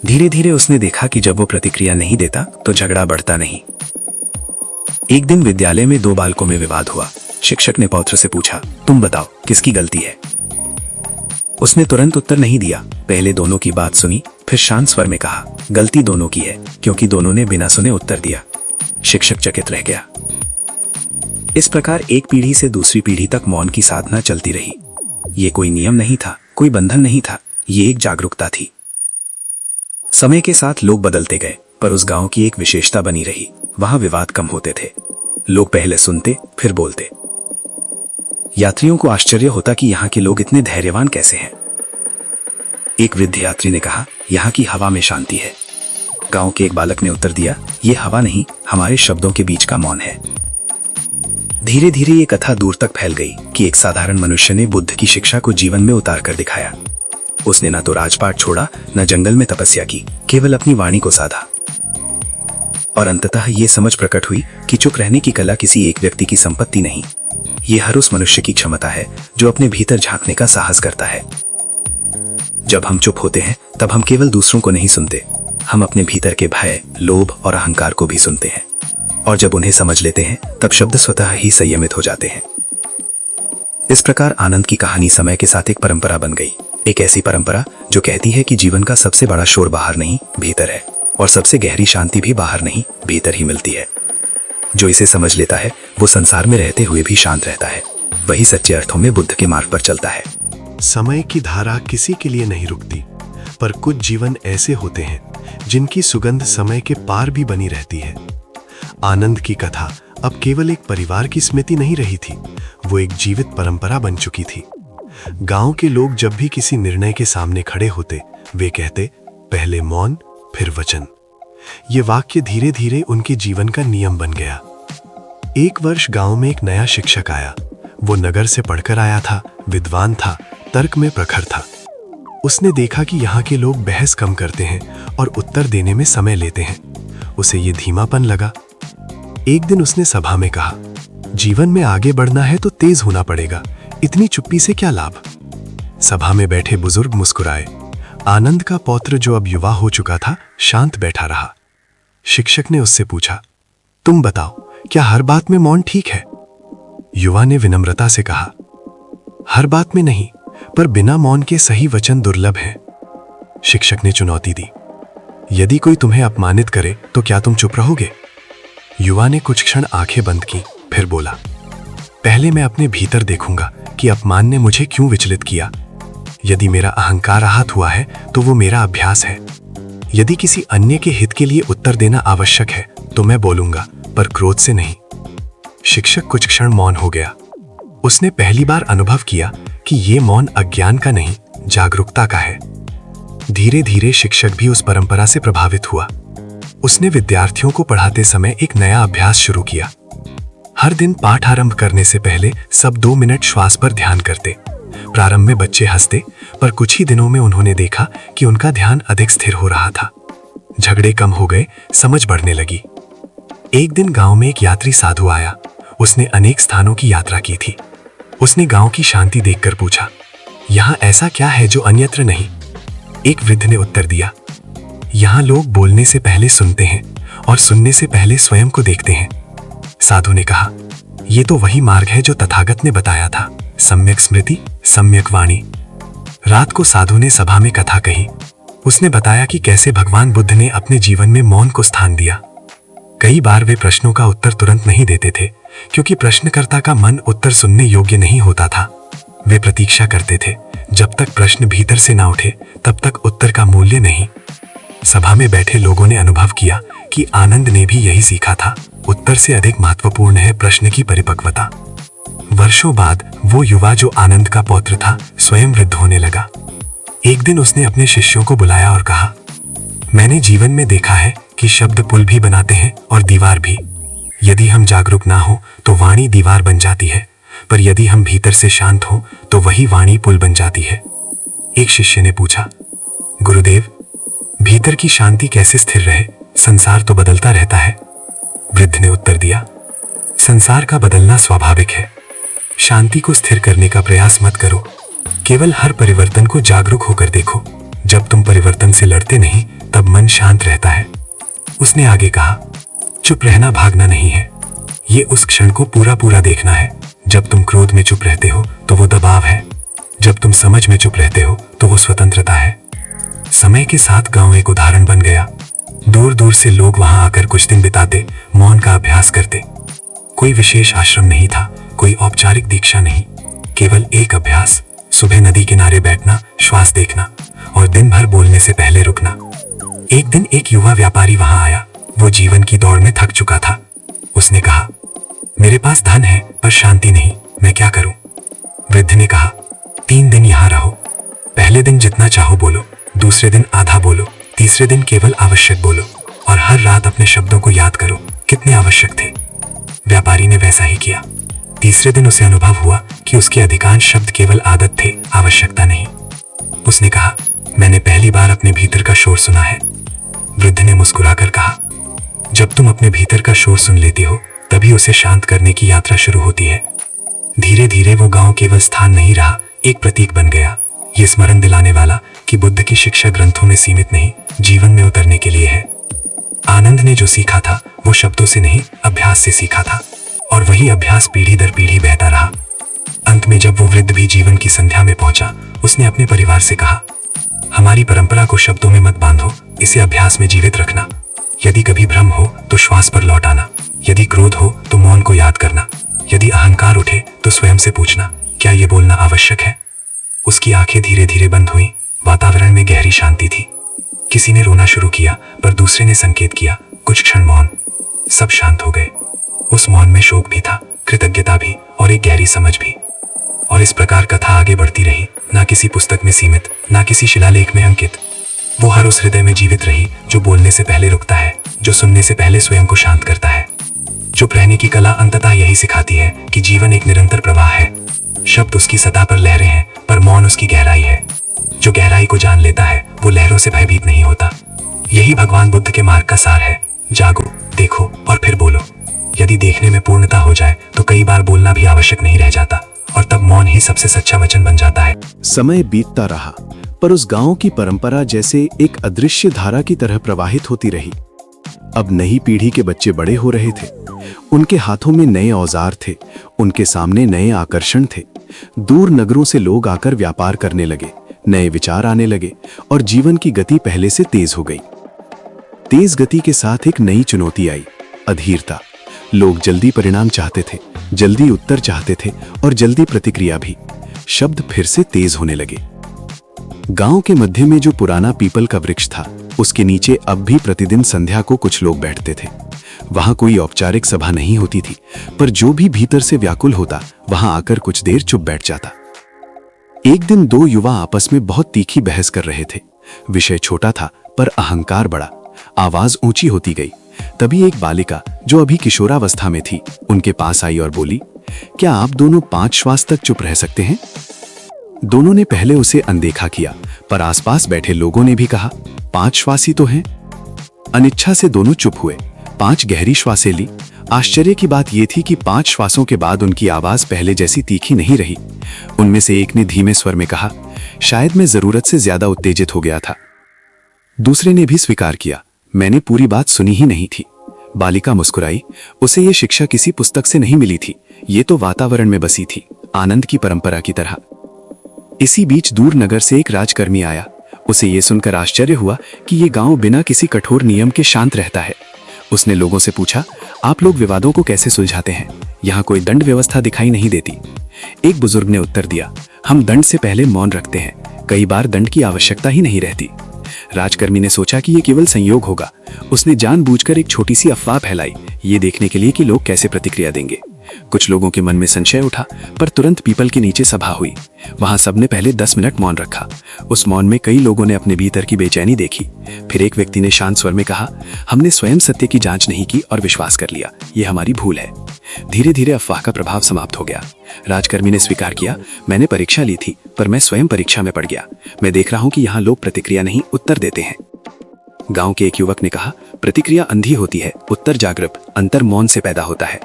धीरे धीरे उसने देखा कि जब वो प्रतिक्रिया नहीं देता तो झगड़ा बढ़ता नहीं। एक दिन विद्यालय में 2 बालकों में विवाद हुआ। शिक्षक ने पौत्र से पूछा, तुम बताओ किसकी गलती है? उसने तुरंत उत्तर नहीं दिया। पहले दोनों की बात सुनी, फिर शांत स्वर में कहा, गलती दोनों की है, क्योंकि दोनों ने बिना सुने उत्तर दिया। शिक्षक चकित रह गया। इस प्रकार एक पीढ़ी से दूसरी पीढ़ी तक मौन की साधना चलती रही। ये कोई नियम नहीं था, कोई बंधन नहीं था, ये एक जागरूकता थी। समय के साथ लोग बदलते गए, पर उस गांव की एक विशेषता बनी रही। वहां विवाद कम होते थे। लोग पहले सुनते, फिर बोलते। यात्रियों को आश्चर्य होता कि यहाँ के लोग इतने धैर्यवान कैसे हैं। एक वृद्ध यात्री ने कहा, यहाँ की हवा में शांति है। गांव के एक बालक ने उत्तर दिया, ये हवा नहीं, हमारे शब्दों के बीच का मौन है। धीरे धीरे ये कथा दूर तक फैल गई कि एक साधारण मनुष्य ने बुद्ध की शिक्षा को जीवन में उतार कर दिखाया। उसने न तो राजपाट छोड़ा, न जंगल में तपस्या की, केवल अपनी वाणी को साधा। और अंततः ये समझ प्रकट हुई कि चुप रहने की कला किसी एक व्यक्ति की संपत्ति नहीं, ये हर उस मनुष्य की क्षमता है जो अपने भीतर झांकने का साहस करता है। जब हम चुप होते हैं तब हम केवल दूसरों को नहीं सुनते, हम अपने भीतर के भय, लोभ और अहंकार को भी सुनते हैं। और जब उन्हें समझ लेते हैं तब शब्द स्वतः ही संयमित हो जाते हैं। इस प्रकार आनंद की कहानी समय के साथ एक परंपरा बन गई। एक ऐसी परंपरा जो कहती है कि जीवन का सबसे बड़ा शोर बाहर नहीं, भीतर है, और सबसे गहरी शांति भी बाहर नहीं, भीतर ही मिलती है। जो इसे समझ लेता है वो संसार में रहते हुए भी शांत रहता है। वही सच्चे अर्थों में बुद्ध के मार्ग पर चलता है। समय की धारा किसी के लिए नहीं रुकती, पर कुछ जीवन ऐसे होते हैं जिनकी सुगंध समय के पार भी बनी रहती है। आनंद की कथा अब केवल एक परिवार की स्मृति नहीं रही थी, वो एक जीवित परंपरा बन चुकी थी। गांव के लोग जब भी किसी निर्णय के सामने खड़े होते, वे कहते, पहले मौन फिर वचन। ये वाक्य धीरे धीरे उनके जीवन का नियम बन गया। एक वर्ष गांव में एक नया शिक्षक आया। वो नगर से पढ़कर आया था, विद्वान था, तर्क में प्रखर था। उसने देखा कि यहाँ के लोग बहस कम करते हैं और उत्तर देने में समय लेते हैं। उसे ये धीमापन लगा। एक दिन उसने सभा में कहा, जीवन में आगे बढ़ना है तो तेज होना पड़ेगा, इतनी चुप्पी से क्या लाभ? सभा में बैठे बुजुर्ग मुस्कुराए। आनंद का पौत्र जो अब युवा हो चुका था, शांत बैठा रहा। शिक्षक ने उससे पूछा, तुम बताओ, क्या हर बात में मौन ठीक है? युवा ने विनम्रता से कहा, हर बात में नहीं, पर बिना मौन के सही वचन दुर्लभ हैं। शिक्षक ने चुनौती दी, यदि कोई तुम्हें अपमानित करे तो क्या तुम चुप रहोगे? युवा ने कुछ क्षण आंखें बंद की, फिर बोला, पहले मैं अपने भीतर देखूंगा कि अपमान ने मुझे क्यों विचलित किया। यदि मेरा अहंकार आहत हुआ है तो वो मेरा अभ्यास है। यदि किसी अन्य के हित के लिए उत्तर देना आवश्यक है तो मैं बोलूंगा, पर क्रोध से नहीं। शिक्षक कुछ क्षण मौन हो गया। उसने पहली बार अनुभव किया कि ये मौन अज्ञान का नहीं, जागरूकता का है। धीरे धीरे शिक्षक भी उस परंपरा से प्रभावित हुआ। उसने विद्यार्थियों को पढ़ाते समय एक नया अभ्यास शुरू किया। हर दिन पाठ आरंभ करने से पहले सब 2 मिनट श्वास पर ध्यान करते। प्रारंभ में बच्चे हंसते, पर कुछ ही दिनों में उन्होंने देखा कि उनका ध्यान अधिक स्थिर हो रहा था। झगड़े कम हो गए, समझ बढ़ने लगी। एक दिन गांव में एक यात्री साधु आया। उसने अनेक स्थानों की यात्रा की थी। उसने गांव की शांति देखकर पूछा, यहाँ ऐसा क्या है जो अन्यत्र नहीं? एक वृद्ध ने उत्तर दिया, यहाँ लोग बोलने से पहले सुनते हैं और सुनने से पहले स्वयं को देखते हैं। साधु ने कहा, ये तो वही मार्ग है जो तथागत ने बताया था, सम्यक स्मृति, सम्यक वाणी। रात को साधु ने सभा में कथा कही। उसने बताया कि कैसे भगवान बुद्ध ने अपने जीवन में मौन को स्थान दिया। कई बार वे प्रश्नों का उत्तर तुरंत नहीं देते थे, क्योंकि प्रश्नकर्ता का मन उत्तर सुनने योग्य नहीं होता था। वे प्रतीक्षा करते थे, जब तक प्रश्न भीतर से ना उठे तब तक उत्तर का मूल्य नहीं। सभा में बैठे लोगों ने अनुभव किया कि आनंद ने भी यही सीखा था, उत्तर से अधिक महत्वपूर्ण है प्रश्न की परिपक्वता। वर्षों बाद वो युवा जो आनंद का पौत्र था, स्वयं वृद्ध होने लगा। एक दिन उसने अपने शिष्यों को बुलाया और कहा, मैंने जीवन में देखा है कि शब्द पुल भी बनाते हैं और दीवार भी। यदि हम जागरूक ना हो तो वाणी दीवार बन जाती है, पर यदि हम भीतर से शांत हो तो वही वाणी पुल बन जाती है। एक शिष्य ने पूछा, गुरुदेव, भीतर की शांति कैसे स्थिर रहे? संसार तो बदलता रहता है। वृद्ध ने उत्तर दिया, संसार का बदलना स्वाभाविक है। शांति को स्थिर करने का प्रयास मत करो, केवल हर परिवर्तन को जागरूक होकर देखो। जब तुम परिवर्तन से लड़ते नहीं तब मन शांत रहता है। उसने आगे कहा, चुप रहना भागना नहीं है, ये उस क्षण को पूरा पूरा देखना है। जब तुम क्रोध में चुप रहते हो तो वो दबाव है, जब तुम समझ में चुप रहते हो तो वो स्वतंत्रता है। समय के साथ गांव एक उदाहरण बन गया। दूर दूर से लोग वहां आकर कुछ दिन बिताते, मौन का अभ्यास करते। कोई विशेष आश्रम नहीं था, कोई औपचारिक दीक्षा नहीं, केवल एक अभ्यास। सुबह नदी किनारे बैठना, श्वास देखना और दिन भर बोलने से पहले रुकना। एक दिन एक युवा व्यापारी वहां आया। वो जीवन की दौड़ में थक चुका था। उसने कहा, मेरे पास धन है पर शांति नहीं, मैं क्या करूं? वृद्ध ने कहा, 3 दिन यहां रहो। पहले दिन जितना चाहो बोलो, दूसरे दिन आधा बोलो, तीसरे दिन केवल आवश्यक बोलो और हर रात अपने शब्दों को याद करो कितने आवश्यक थे। व्यापारी ने वैसा ही किया। तीसरे दिन उसे अनुभव हुआ कि उसके अधिकांश शब्द केवल आदत थे, आवश्यकता नहीं। उसने कहा, मैंने पहली बार अपने भीतर का शोर सुना है। वृद्ध ने मुस्कुराकर कहा, जब तुम अपने भीतर का शोर सुन लेते हो तभी उसे शांत करने की यात्रा शुरू होती है। धीरे धीरे वो गांव केवल स्थान नहीं रहा, एक प्रतीक बन गया। ये स्मरण दिलाने वाला कि बुद्ध की शिक्षा ग्रंथों में सीमित नहीं, जीवन में उतरने के लिए है। आनंद ने जो सीखा था वो शब्दों से नहीं, अभ्यास से सीखा था, और वही अभ्यास पीढ़ी दर पीढ़ी बहता रहा। अंत में जब वो वृद्ध भी जीवन की संध्या में पहुंचा, उसने अपने परिवार से कहा, हमारी परंपरा को शब्दों में मत बांधो, इसे अभ्यास में जीवित रखना। यदि कभी भ्रम हो तो श्वास पर लौट आना, यदि क्रोध हो तो मौन को याद करना, यदि अहंकार उठे तो स्वयं से पूछना, क्या ये बोलना आवश्यक है? उसकी आंखें धीरे धीरे बंद हुई। वातावरण में गहरी शांति थी। किसी ने रोना शुरू किया पर दूसरे ने संकेत किया। कुछ क्षण मौन, सब शांत हो गए। उस मौन में शोक भी था, कृतज्ञता भी और एक गहरी समझ भी। और इस प्रकार कथा आगे बढ़ती रही, ना किसी पुस्तक में सीमित, ना किसी शिलालेख में अंकित। वो हर उस हृदय में जीवित रही जो बोलने से पहले रुकता है, जो सुनने से पहले स्वयं को शांत करता है। चुप रहने की कला अंततः यही सिखाती है कि जीवन एक निरंतर प्रवाह है। शब्द उसकी सतह पर लहरें हैं, पर मौन उसकी गहराई है। जो गहराई को जान लेता है वो लहरों से भयभीत नहीं होता। यही भगवान बुद्ध के मार्ग का सार है। जागो, देखो और फिर बोलो। यदि देखने में पूर्णता हो जाए तो कई बार बोलना भी आवश्यक नहीं रह जाता, और तब मौन ही सबसे सच्चा वचन बन जाता है। समय बीतता रहा, पर उस गांव की परंपरा जैसे एक अदृश्य धारा की तरह प्रवाहित होती रही। अब नई पीढ़ी के बच्चे बड़े हो रहे थे। उनके हाथों में नए औजार थे, उनके सामने नए आकर्षण थे। दूर नगरों से लोग आकर व्यापार करने लगे, नए विचार आने लगे और जीवन की गति पहले से तेज हो गई। तेज गति के साथ एक नई चुनौती आई, अधीरता। लोग जल्दी परिणाम चाहते थे, जल्दी उत्तर चाहते थे और जल्दी प्रतिक्रिया भी। शब्द फिर से तेज होने लगे। गांव के मध्य में जो पुराना पीपल का वृक्ष था, उसके नीचे अब भी प्रतिदिन संध्या को कुछ लोग बैठते थे। वहां कोई औपचारिक सभा नहीं होती थी, पर जो भी भीतर से व्याकुल होता वहां आकर कुछ देर चुप बैठ जाता। एक दिन 2 युवा आपस में बहुत तीखी बहस कर रहे थे। विषय छोटा था पर अहंकार बड़ा। आवाज ऊंची होती गई। तभी एक बालिका जो अभी किशोरावस्था में थी उनके पास आई और बोली, क्या आप दोनों 5 श्वास तक चुप रह सकते हैं? दोनों ने पहले उसे अनदेखा किया, पर आसपास बैठे लोगों ने भी कहा, 5 श्वास ही तो हैं। अनिच्छा से दोनों चुप हुए। 5 गहरी श्वासें ली। आश्चर्य की बात यह थी कि 5 श्वासों के बाद उनकी आवाज पहले जैसी तीखी नहीं रही। उनमें से एक ने धीमे स्वर में कहा, शायद मैं जरूरत से ज्यादा उत्तेजित हो गया था। दूसरे ने भी स्वीकार किया, मैंने पूरी बात सुनी ही नहीं थी। बालिका मुस्कुराई, उसे ये शिक्षा किसी पुस्तक से नहीं मिली थी, ये तो वातावरण में बसी थी, आनंद की परंपरा की तरह। इसी बीच दूर नगर से एक राजकर्मी आया। उसे ये सुनकर आश्चर्य हुआ कि ये गांव बिना किसी कठोर नियम के शांत रहता है। उसने लोगों से पूछा, आप लोग विवादों को कैसे सुलझाते हैं? यहाँ कोई दंड व्यवस्था दिखाई नहीं देती। एक बुजुर्ग ने उत्तर दिया, हम दंड से पहले मौन रखते हैं, कई बार दंड की आवश्यकता ही नहीं रहती। राजकर्मी ने सोचा कि यह केवल संयोग होगा। उसने जानबूझकर एक छोटी सी अफवाह फैलाई, ये देखने के लिए कि लोग कैसे प्रतिक्रिया देंगे। कुछ लोगों के मन में संशय उठा, पर तुरंत पीपल के नीचे सभा हुई। वहां सबने पहले 10 मिनट मौन रखा। उस मौन में कई लोगों ने अपने भीतर की बेचैनी देखी। फिर एक व्यक्ति ने शांत स्वर में कहा, हमने स्वयं सत्य की जांच नहीं की और विश्वास कर लिया, ये हमारी भूल है। धीरे धीरे अफवाह का प्रभाव समाप्त हो गया। राजकर्मी ने स्वीकार किया, मैंने परीक्षा ली थी, पर मैं स्वयं परीक्षा में पड़ गया। मैं देख रहा हूं कि यहाँ लोग प्रतिक्रिया नहीं, उत्तर देते हैं। गांव के एक युवक ने कहा, प्रतिक्रिया अंधी होती है, उत्तर जागृत, अंतर मौन से पैदा होता है।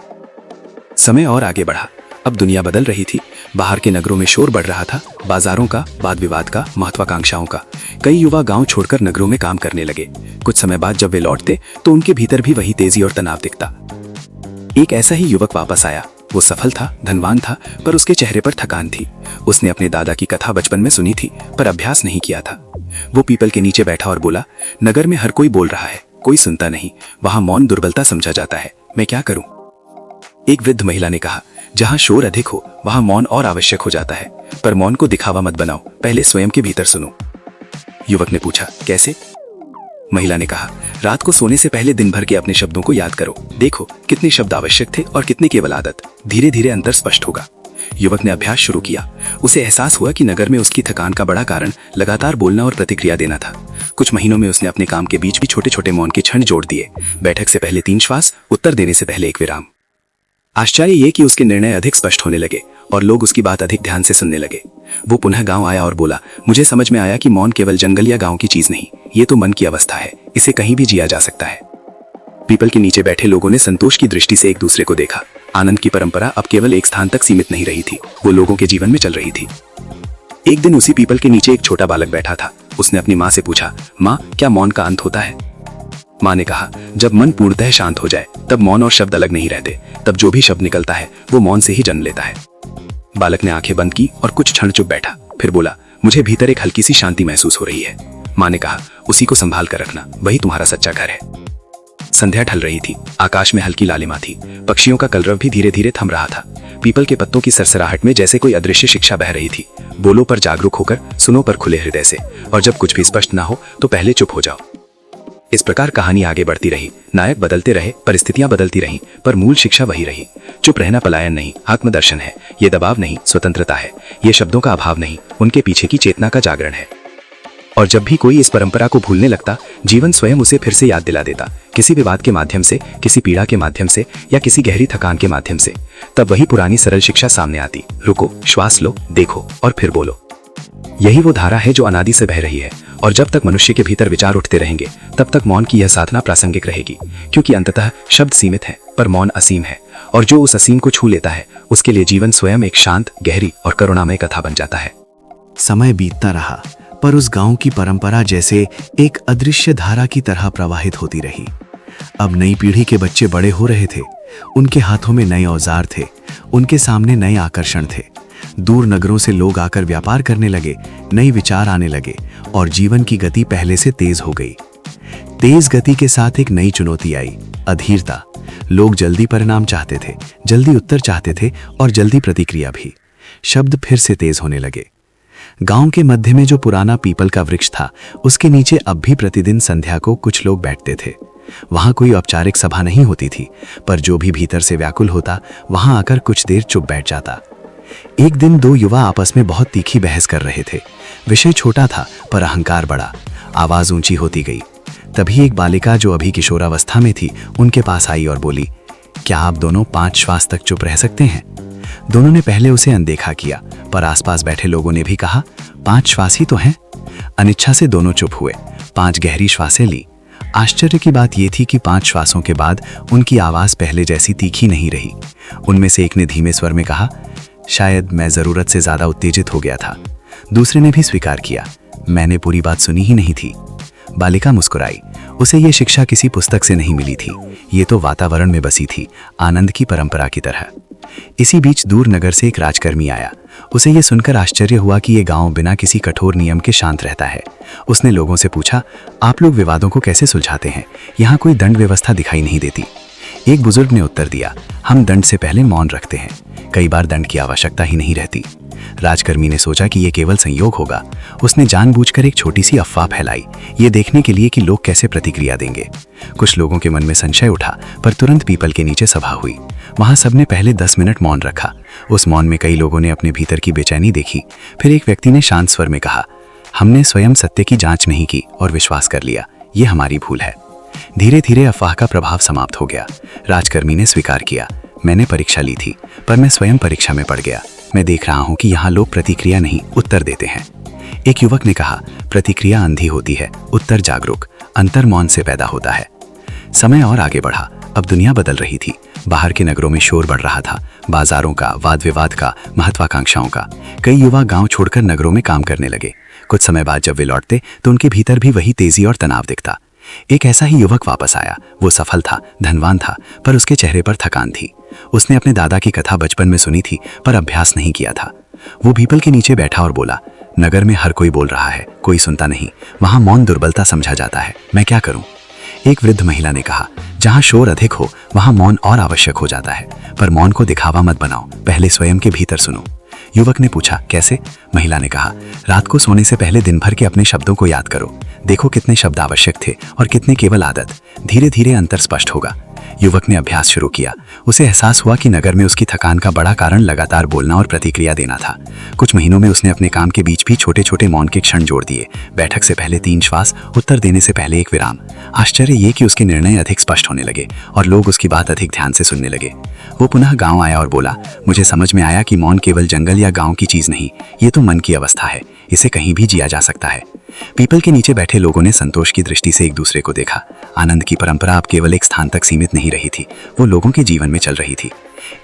समय और आगे बढ़ा। अब दुनिया बदल रही थी। बाहर के नगरों में शोर बढ़ रहा था, बाजारों का, वाद विवाद का, महत्वाकांक्षाओं का। कई युवा गांव छोड़कर नगरों में काम करने लगे। कुछ समय बाद जब वे लौटते तो उनके भीतर भी वही तेजी और तनाव दिखता। एक ऐसा ही युवक वापस आया। वो सफल था, धनवान था, पर उसके चेहरे पर थकान थी। उसने अपने दादा की कथा बचपन में सुनी थी, पर अभ्यास नहीं किया था। वो पीपल के नीचे बैठा और बोला, नगर में हर कोई बोल रहा है, कोई सुनता नहीं, वहां मौन दुर्बलता समझा जाता है, मैं क्या करूं? एक वृद्ध महिला ने कहा, जहां शोर अधिक हो वहां मौन और आवश्यक हो जाता है, पर मौन को दिखावा मत बनाओ, पहले स्वयं के भीतर सुनो। युवक ने पूछा, कैसे? महिला ने कहा, रात को सोने से पहले दिन भर के अपने शब्दों को याद करो, देखो कितने शब्द आवश्यक थे और कितने केवल आदत। धीरे धीरे अंतर स्पष्ट होगा। युवक ने अभ्यास शुरू किया। उसे एहसास हुआ कि नगर में उसकी थकान का बड़ा कारण लगातार बोलना और प्रतिक्रिया देना था। कुछ महीनों में उसने अपने काम के बीच भी छोटे छोटे मौन के क्षण जोड़ दिए। बैठक से पहले 3 श्वास, उत्तर देने से पहले एक विराम। आश्चर्य ये कि उसके निर्णय अधिक स्पष्ट होने लगे और लोग उसकी बात अधिक ध्यान से सुनने लगे। वो पुनः गांव आया और बोला, मुझे समझ में आया कि मौन केवल जंगल या गांव की चीज नहीं, ये तो मन की अवस्था है, इसे कहीं भी जिया जा सकता है। पीपल के नीचे बैठे लोगों ने संतोष की दृष्टि से एक दूसरे को देखा। आनंद की परंपरा अब केवल एक स्थान तक सीमित नहीं रही थी, वो लोगों के जीवन में चल रही थी। एक दिन उसी पीपल के नीचे एक छोटा बालक बैठा था। उसने अपनी माँ से पूछा, माँ, क्या मौन का अंत होता है? माँ ने कहा, जब मन पूर्णतः शांत हो जाए तब मौन और शब्द अलग नहीं रहते, तब जो भी शब्द निकलता है वो मौन से ही जन्म लेता है। बालक ने आंखें बंद की और कुछ क्षण चुप बैठा, फिर बोला, मुझे भीतर एक हल्की सी शांति महसूस हो रही है। माँ ने कहा, उसी को संभाल कर रखना, वही तुम्हारा सच्चा घर है। संध्या ढल रही थी, आकाश में हल्की लालिमा थी, पक्षियों का कलरव भी धीरे धीरे थम रहा था। पीपल के पत्तों की सरसराहट में जैसे कोई अदृश्य शिक्षा बह रही थी। बोलो पर जागरूक होकर, सुनो पर खुले हृदय से, और जब कुछ भी स्पष्ट ना हो तो पहले चुप हो जाओ। इस प्रकार कहानी आगे बढ़ती रही। नायक बदलते रहे, परिस्थितियां बदलती रहीं, पर मूल शिक्षा वही रही। चुप रहना पलायन नहीं, आत्मदर्शन है। ये दबाव नहीं, स्वतंत्रता है। ये शब्दों का अभाव नहीं, उनके पीछे की चेतना का जागरण है। और जब भी कोई इस परंपरा को भूलने लगता, जीवन स्वयं उसे फिर से याद दिला देता, किसी विवाद के माध्यम से, किसी पीड़ा के माध्यम से, या किसी गहरी थकान के माध्यम से। तब वही पुरानी सरल शिक्षा सामने आती, रुको, श्वास लो, देखो और फिर बोलो। यही वो धारा है जो अनादि से बह रही है, और जब तक मनुष्य के भीतर विचार उठते रहेंगे तब तक मौन की यह साधना प्रासंगिक रहेगी, क्योंकि अंततः शब्द सीमित है पर मौन असीम है, और जो उस असीम को छू लेता है उसके लिए जीवन स्वयं एक शांत, गहरी और करुणामय कथा बन जाता है। समय बीतता रहा, पर उस गांव की परंपरा जैसे एक अदृश्य धारा की तरह प्रवाहित होती रही। अब नई पीढ़ी के बच्चे बड़े हो रहे थे, उनके हाथों में नए औजार थे, उनके सामने नए आकर्षण थे। दूर नगरों से लोग आकर व्यापार करने लगे, नए विचार आने लगे, और जीवन की गति पहले से तेज हो गई। तेज गति के साथ एक नई चुनौती आई, अधीरता। लोग जल्दी परिणाम चाहते थे, जल्दी उत्तर चाहते थे, और जल्दी प्रतिक्रिया भी। शब्द फिर से तेज होने लगे। गांव के मध्य में जो पुराना पीपल का वृक्ष था, उसके नीचे अब भी प्रतिदिन संध्या को कुछ लोग बैठते थे। वहां कोई औपचारिक सभा नहीं होती थी, पर जो भी भीतर से व्याकुल होता वहां आकर कुछ देर चुप बैठ जाता। एक दिन 2 युवा आपस में बहुत तीखी बहस कर रहे थे। विषय छोटा था पर अहंकार बड़ा। आवाज ऊंची होती गई। तभी एक बालिका जो अभी किशोरावस्था में थी उनके पास आई और बोली, क्या आप दोनों 5 श्वास तक चुप रह सकते हैं? दोनों ने पहले उसे अनदेखा किया, पर आसपास बैठे लोगों ने भी कहा, 5 श्वास ही तो हैं। अनिच्छा से दोनों चुप हुए। 5 गहरी श्वासें ली। आश्चर्य की बात यह थी कि 5 श्वासों के बाद उनकी आवाज पहले जैसी तीखी नहीं रही। उनमें से एक ने धीमे स्वर में कहा, शायद मैं जरूरत से ज्यादा उत्तेजित हो गया था। दूसरे ने भी स्वीकार किया, मैंने पूरी बात सुनी ही नहीं थी। बालिका मुस्कुराई। उसे ये शिक्षा किसी पुस्तक से नहीं मिली थी, ये तो वातावरण में बसी थी, आनंद की परंपरा की तरह। इसी बीच दूर नगर से एक राजकर्मी आया। उसे ये सुनकर आश्चर्य हुआ कि ये गांव बिना किसी कठोर नियम के शांत रहता है। उसने लोगों से पूछा, आप लोग विवादों को कैसे सुलझाते हैं? यहाँ कोई दंड व्यवस्था दिखाई नहीं देती। एक बुजुर्ग ने उत्तर दिया, हम दंड से पहले मौन रखते हैं। कई बार दंड की आवश्यकता ही नहीं रहती। राजकर्मी ने सोचा कि यह केवल संयोग होगा। उसने जानबूझकर एक छोटी सी अफवाह फैलाई, ये देखने के लिए कि लोग कैसे प्रतिक्रिया देंगे। कुछ लोगों के मन में संशय उठा, पर तुरंत पीपल के नीचे सभा हुई। वहां सबने पहले 10 मिनट मौन रखा। उस मौन में कई लोगों ने अपने भीतर की बेचैनी देखी। फिर एक व्यक्ति ने शांत स्वर में कहा, हमने स्वयं सत्य की जांच नहीं की और विश्वास कर लिया, ये हमारी भूल है। धीरे धीरे अफवाह का प्रभाव समाप्त हो गया। राजकर्मी ने स्वीकार किया, मैंने परीक्षा ली थी, पर मैं स्वयं परीक्षा में पड़ गया। मैं देख रहा हूं कि यहाँ लोग प्रतिक्रिया नहीं, उत्तर देते हैं। एक युवक ने कहा, प्रतिक्रिया अंधी होती है, उत्तर जागरूक, अंतर मौन से पैदा होता है। समय और आगे बढ़ा। अब दुनिया बदल रही थी। बाहर के नगरों में शोर बढ़ रहा था, बाजारों का, वाद विवाद का, महत्वाकांक्षाओं का। कई युवा गांव छोड़कर नगरों में काम करने लगे। कुछ समय बाद जब वे लौटते तो उनके भीतर भी वही तेजी और तनाव दिखता। एक ऐसा ही युवक वापस आया। वो सफल था, धनवान था, पर उसके चेहरे पर थकान थी। उसने अपने दादा की कथा बचपन में सुनी थी, पर अभ्यास नहीं किया था। वो पीपल के नीचे बैठा और बोला, नगर में हर कोई बोल रहा है, कोई सुनता नहीं। वहां मौन दुर्बलता समझा जाता है, मैं क्या करूं? एक वृद्ध महिला ने कहा, जहां शोर अधिक हो वहां मौन और आवश्यक हो जाता है, पर मौन को दिखावा मत बनाओ, पहले स्वयं के भीतर सुनो। युवक ने पूछा, कैसे? महिला ने कहा, रात को सोने से पहले दिन भर के अपने शब्दों को याद करो। देखो कितने शब्द आवश्यक थे और कितने केवल आदत। धीरे धीरे अंतर स्पष्ट होगा। युवक ने अभ्यास शुरू किया। उसे एहसास हुआ कि नगर में उसकी थकान का बड़ा कारण लगातार बोलना और प्रतिक्रिया देना था। कुछ महीनों में उसने अपने काम के बीच भी छोटे छोटे मौन के क्षण जोड़ दिए। बैठक से पहले 3 श्वास, उत्तर देने से पहले एक विराम। आश्चर्य ये कि उसके निर्णय अधिक स्पष्ट होने लगे और लोग उसकी बात अधिक ध्यान से सुनने लगे। वो पुनः गांव आया और बोला, मुझे समझ में आया कि मौन केवल जंगल या गांव की चीज नहीं, ये तो मन की अवस्था है। इसे कहीं भी जिया जा सकता है। पीपल के नीचे बैठे लोगों ने संतोष की दृष्टि से एक दूसरे को देखा। आनंद की परंपरा अब केवल एक स्थान तक सीमित नहीं रही थी, वो लोगों के जीवन में चल रही थी।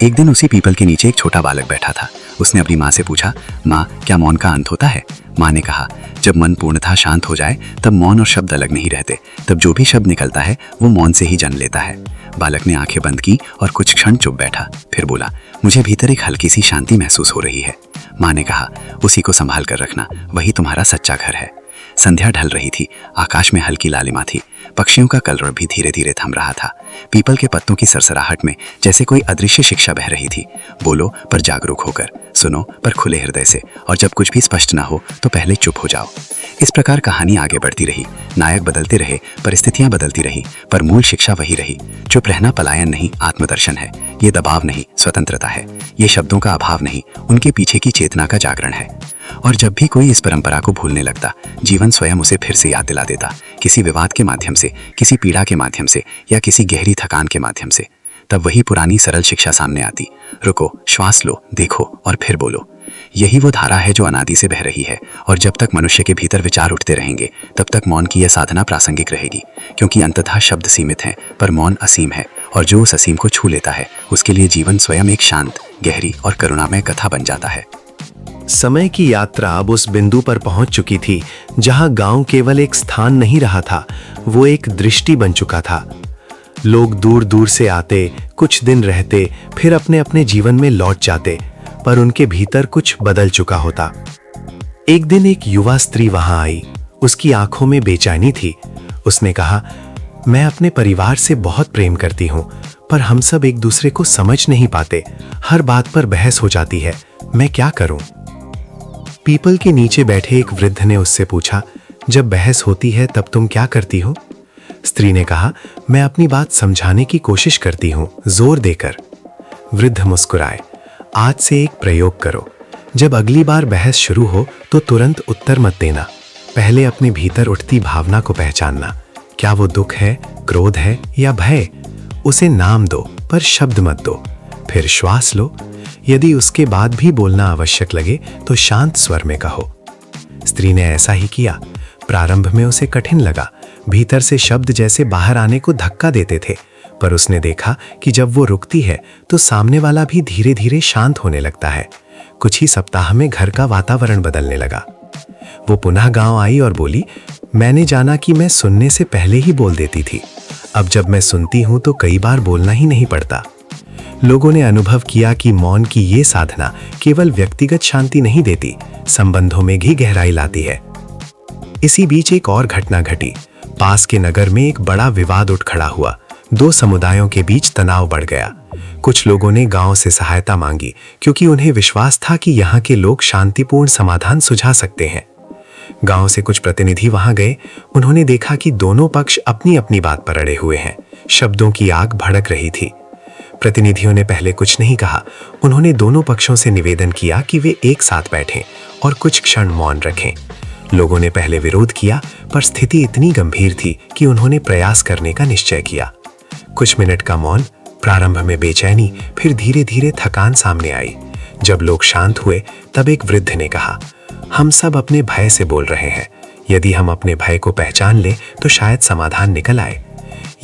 एक दिन उसी पीपल के नीचे एक छोटा बालक बैठा था। उसने अपनी माँ से पूछा, माँ, क्या मौन का अंत होता है? माँ ने कहा, जब मन पूर्णतः शांत हो जाए तब मौन और शब्द अलग नहीं रहते। तब जो भी शब्द निकलता है वो मौन से ही जन्म लेता है। बालक ने आंखें बंद की और कुछ क्षण चुप बैठा। फिर बोला, मुझे भीतर एक हल्की सी शांति महसूस हो रही है। माँ ने कहा, उसी को संभाल कर रखना, वही तुम्हारा सच्चा घर है। संध्या ढल रही थी। आकाश में हल्की लालिमा थी। पक्षियों का कलरव भी धीरे धीरे थम रहा था। पीपल के पत्तों की सरसराहट में जैसे कोई अदृश्य शिक्षा बह रही थी। बोलो पर जागरूक होकर, सुनो पर खुले हृदय से, और जब कुछ भी स्पष्ट ना हो तो पहले चुप हो जाओ। इस प्रकार कहानी आगे बढ़ती रही। नायक बदलते रहे, परिस्थितियां बदलती रही, पर मूल शिक्षा वही रही। चुप रहना पलायन नहीं, आत्मदर्शन है। ये दबाव नहीं, स्वतंत्रता है। ये शब्दों का अभाव नहीं, उनके पीछे की चेतना का जागरण है। और जब भी कोई इस परंपरा को भूलने लगता, जीवन स्वयं उसे फिर से याद दिला देता, किसी विवाद के माध्यम से, किसी पीड़ा के माध्यम से, या किसी गहरी थकान के माध्यम से। तब वही पुरानी सरल शिक्षा सामने आती, रुको, श्वास लो, देखो और फिर बोलो। यही वो धारा है जो अनादि से बह रही है, और जब तक मनुष्य के भीतर विचार उठते रहेंगे तब तक मौन की यह साधना प्रासंगिक रहेगी। क्योंकि अंततः शब्द सीमित हैं, पर मौन असीम है, और जो उस असीम को छू लेता है उसके लिए जीवन स्वयं एक शांत, गहरी और करुणामय कथा बन जाता है। समय की यात्रा अब उस बिंदु पर पहुंच चुकी थी जहां गांव केवल एक स्थान नहीं रहा था, वो एक दृष्टि बन चुका था। लोग दूर दूर से आते, कुछ दिन रहते, फिर अपने अपने जीवन में लौट जाते, पर उनके भीतर कुछ बदल चुका होता। एक दिन एक युवा स्त्री वहां आई। उसकी आंखों में बेचैनी थी। उसने कहा, मैं अपने परिवार से बहुत प्रेम करती हूं, पर हम सब एक दूसरे को समझ नहीं पाते। हर बात पर बहस हो जाती है, मैं क्या करूं? पीपल के नीचे बैठे एक वृद्ध ने उससे पूछा, जब बहस होती है तब तुम क्या करती हो? स्त्री ने कहा, मैं अपनी बात समझाने की कोशिश करती हूं, जोर देकर। वृद्ध मुस्कुराए, आज से एक प्रयोग करो। जब अगली बार बहस शुरू हो तो तुरंत उत्तर मत देना। पहले अपने भीतर उठती भावना को पहचानना। क्या वो दुख है, क्रोध है या भय? उसे नाम दो, पर शब्द मत दो। फिर श्वास लो। यदि उसके बाद भी बोलना आवश्यक लगे तो शांत स्वर में कहो। स्त्री ने ऐसा ही किया। प्रारंभ में उसे कठिन लगा। भीतर से शब्द जैसे बाहर आने को धक्का देते थे, पर उसने देखा कि जब वो रुकती है तो सामने वाला भी धीरे धीरे शांत होने लगता है। कुछ ही सप्ताह में घर का वातावरण बदलने लगा। वो पुनः गांव आई और बोली, मैंने जाना कि मैं सुनने से पहले ही बोल देती थी। अब जब मैं सुनती हूं तो कई बार बोलना ही नहीं पड़ता। लोगों ने अनुभव किया कि मौन की ये साधना केवल व्यक्तिगत शांति नहीं देती, संबंधों में भी गहराई लाती है। इसी बीच एक और घटना घटी। पास के नगर में एक बड़ा विवाद उठ खड़ा हुआ। दो समुदायों के बीच तनाव बढ़ गया। कुछ लोगों ने गांव से सहायता मांगी क्योंकि उन्हें विश्वास था कि यहाँ के लोग शांतिपूर्ण समाधान सुझा सकते हैं। गांव से कुछ प्रतिनिधि वहां गए। उन्होंने देखा कि दोनों पक्ष अपनी अपनी बात पर अड़े हुए हैं। शब्दों की आग भड़क रही थी। प्रतिनिधियों ने पहले कुछ नहीं कहा। उन्होंने दोनों पक्षों से निवेदन किया कि वे एक साथ बैठें और कुछ क्षण मौन रखें। लोगों ने पहले विरोध किया, पर स्थिति इतनी गंभीर थी कि उन्होंने प्रयास करने का निश्चय किया। कुछ मिनट का मौन, प्रारंभ में बेचैनी, फिर धीरे धीरे थकान सामने आई। जब लोग शांत हुए तब एक वृद्ध ने कहा, हम सब अपने भय से बोल रहे हैं। यदि हम अपने भय को पहचान लें तो शायद समाधान निकल आए।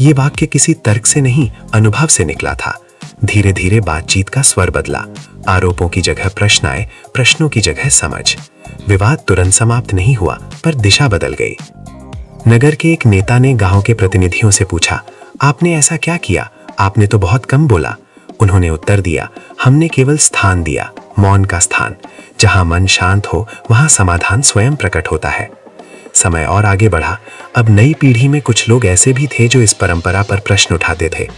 ये वाक्य किसी तर्क से नहीं, अनुभव से निकला था। धीरे धीरे बातचीत का स्वर बदला। आरोपों की जगह प्रश्न आए, प्रश्नों की जगह समझ। विवाद तुरंत समाप्त नहीं हुआ, पर दिशा बदल गई। नगर के एक नेता ने गांव के प्रतिनिधियों से पूछा, आपने ऐसा क्या किया? आपने तो बहुत कम बोला। उन्होंने उत्तर दिया, हमने केवल स्थान दिया, मौन का स्थान। जहां मन शांत हो वहां समाधान स्वयं प्रकट होता है। समय और आगे बढ़ा। अब नई पीढ़ी में कुछ लोग ऐसे भी थे जो इस परंपरा पर प्रश्न उठाते थे।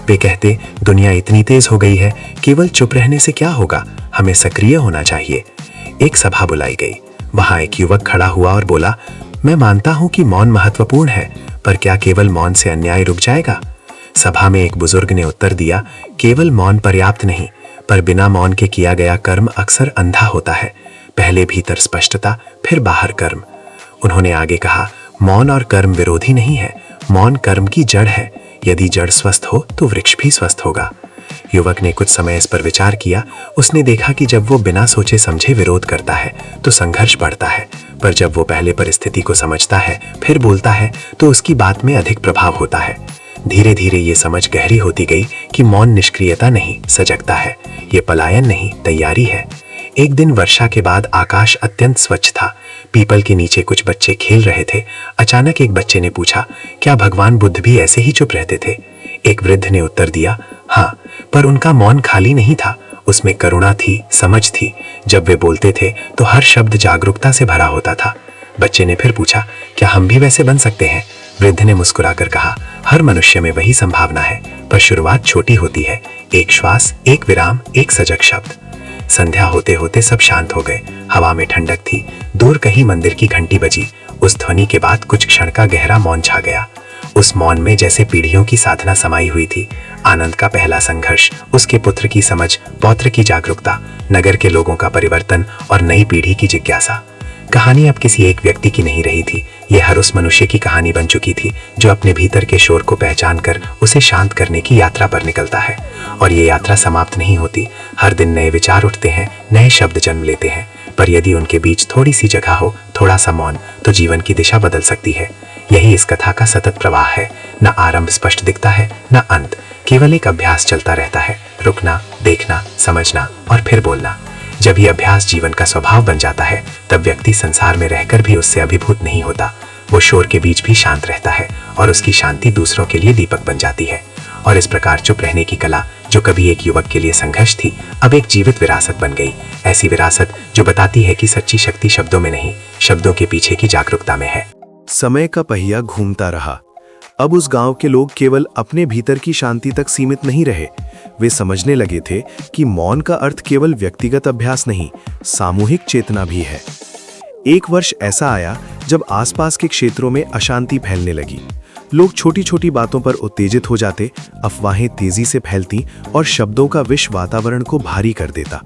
वे कहते, दुनिया इतनी तेज हो गई है, केवल चुप रहने से क्या होगा, हमें सक्रिय होना चाहिए। एक सभा बुलाई गई। वहां एक युवक खड़ा हुआ और बोला, मैं मानता हूं कि मौन महत्वपूर्ण है, पर क्या केवल मौन से अन्याय रुक जाएगा? सभा में एक बुजुर्ग ने उत्तर दिया, केवल मौन पर्याप्त नहीं, पर बिना मौन के किया गया कर्म अक्सर अंधा होता है। पहले भीतर स्पष्टता, फिर बाहर कर्म। उन्होंने आगे कहा, मौन और कर्म विरोधी नहीं है, मौन कर्म की जड़ है। यदि जड़ स्वस्थ हो तो वृक्ष भी स्वस्थ होगा। युवक ने कुछ समय इस पर विचार किया। उसने देखा कि जब वो बिना सोचे समझे विरोध करता है तो संघर्ष बढ़ता है, पर जब वो पहले परिस्थिति को समझता है फिर बोलता है तो उसकी बात में अधिक प्रभाव होता है। धीरे धीरे ये समझ गहरी होती गई कि मौन निष्क्रियता नहीं, सजगता है। ये पलायन नहीं, तैयारी है। एक दिन वर्षा के बाद आकाश अत्यंत स्वच्छ था। पीपल के नीचे कुछ बच्चे खेल रहे थे। अचानक एक बच्चे ने पूछा, क्या भगवान बुद्ध भी ऐसे ही चुप रहते थे? एक वृद्ध ने उत्तर दिया, हाँ, पर उनका मौन खाली नहीं था, उसमें करुणा थी, समझ थी। जब वे बोलते थे तो हर शब्द जागरूकता से भरा होता था। बच्चे ने फिर पूछा, क्या हम भी वैसे बन सकते हैं? वृद्ध ने मुस्कुराकर कहा, हर मनुष्य में वही संभावना है, पर शुरुआत छोटी होती है। एक श्वास, एक विराम, एक सजग शब्द। संध्या होते होते सब शांत हो गए। हवा में ठंडक थी। दूर कहीं मंदिर की घंटी बजी। उस ध्वनि के बाद कुछ क्षण का गहरा मौन छा गया। उस मौन में जैसे पीढ़ियों की साधना समाई हुई थी। आनंद का पहला संघर्ष, उसके पुत्र की समझ, पौत्र की जागरूकता, नगर के लोगों का परिवर्तन और नई पीढ़ी की जिज्ञासा। कहानी अब किसी एक व्यक्ति की नहीं रही थी। यह हर उस मनुष्य की कहानी बन चुकी थी जो अपने भीतर के शोर को पहचान कर उसे शांत करने की यात्रा पर निकलता है। और ये यात्रा समाप्त नहीं होती। हर दिन नए विचार उठते हैं, नए शब्द जन्म लेते हैं, पर यदि उनके बीच थोड़ी सी जगह हो, थोड़ा सा मौन, तो जीवन की दिशा बदल सकती है। यही इस कथा का सतत प्रवाह है। न आरंभ स्पष्ट दिखता है, न अंत, केवल एक अभ्यास चलता रहता है। रुकना, देखना, समझना और फिर बोलना। जब ये अभ्यास जीवन का स्वभाव बन जाता है, तब व्यक्ति संसार में रहकर भी उससे अभिभूत नहीं होता। वो शोर के बीच भी शांत रहता है और उसकी शांति दूसरों के लिए दीपक बन जाती है। और इस प्रकार चुप रहने की कला, जो कभी एक युवक के लिए संघर्ष थी, अब एक जीवित विरासत बन गई। ऐसी विरासत जो बताती है कि सच्ची शक्ति शब्दों में नहीं, शब्दों के पीछे की जागरूकता में है। समय का पहिया घूमता रहा। अब उस गांव के लोग केवल अपने भीतर की शांति तक सीमित नहीं रहे। वे समझने लगे थे कि मौन का अर्थ केवल व्यक्तिगत अभ्यास नहीं, सामूहिक चेतना भी है। एक वर्ष ऐसा आया जब आसपास के क्षेत्रों में अशांति फैलने लगी। लोग छोटी छोटी बातों पर उत्तेजित हो जाते, अफवाहें तेजी से फैलती और शब्दों का विष वातावरण को भारी कर देता।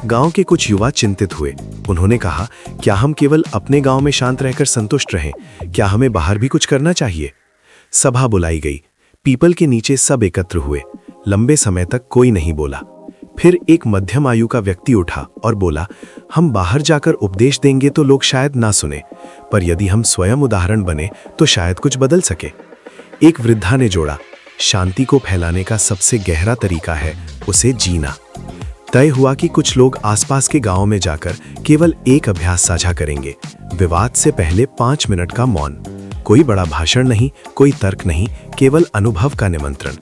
गांव के कुछ युवा चिंतित हुए। उन्होंने कहा, क्या हम केवल अपने गांव में शांत रहकर संतुष्ट रहें? क्या हमें बाहर भी कुछ करना चाहिए? सभा बुलाई गई। पीपल के नीचे सब एकत्र हुए। लंबे समय तक कोई नहीं बोला। फिर एक मध्यम आयु का व्यक्ति उठा और बोला, हम बाहर जाकर उपदेश देंगे तो लोग शायद ना सुने, पर यदि हम स्वयं उदाहरण बने तो शायद कुछ बदल सके। एक वृद्धा ने जोड़ा, शांति को फैलाने का सबसे गहरा तरीका है उसे जीना। तय हुआ कि कुछ लोग आसपास के गांव में जाकर केवल एक अभ्यास साझा करेंगे, विवाद से पहले 5 मिनट का मौन। कोई बड़ा भाषण नहीं, कोई तर्क नहीं, केवल अनुभव का निमंत्रण।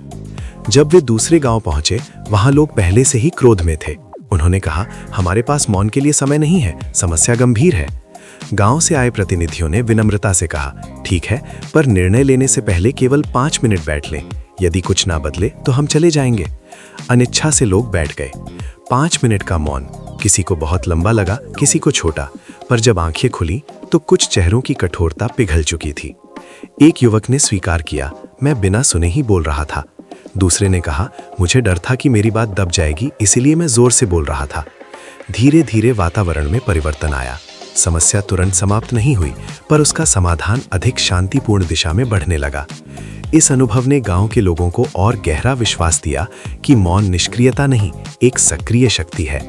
जब वे दूसरे गांव पहुंचे, वहां लोग पहले से ही क्रोध में थे। उन्होंने कहा, हमारे पास मौन के लिए समय नहीं है, समस्या गंभीर है। गांव से आए प्रतिनिधियों ने विनम्रता से कहा, ठीक है, पर निर्णय लेने से पहले केवल 5 मिनट बैठ लें। यदि कुछ ना बदले तो हम चले जाएंगे। अनिच्छा से लोग बैठ गए। 5 मिनट का मौन किसी को बहुत लंबा लगा, किसी को छोटा, पर जब आंखें खुली तो कुछ चेहरों की कठोरता पिघल चुकी थी। एक युवक ने स्वीकार किया, मैं बिना सुने ही बोल रहा था। दूसरे ने कहा, मुझे डर था कि मेरी बात दब जाएगी, इसीलिए मैं जोर से बोल रहा था। धीरे धीरे वातावरण में परिवर्तन आया। समस्या तुरंत समाप्त नहीं हुई, पर उसका समाधान अधिक शांतिपूर्ण दिशा में बढ़ने लगा। इस अनुभव ने गांव के लोगों को और गहरा विश्वास दिया कि मौन निष्क्रियता नहीं, एक सक्रिय शक्ति है।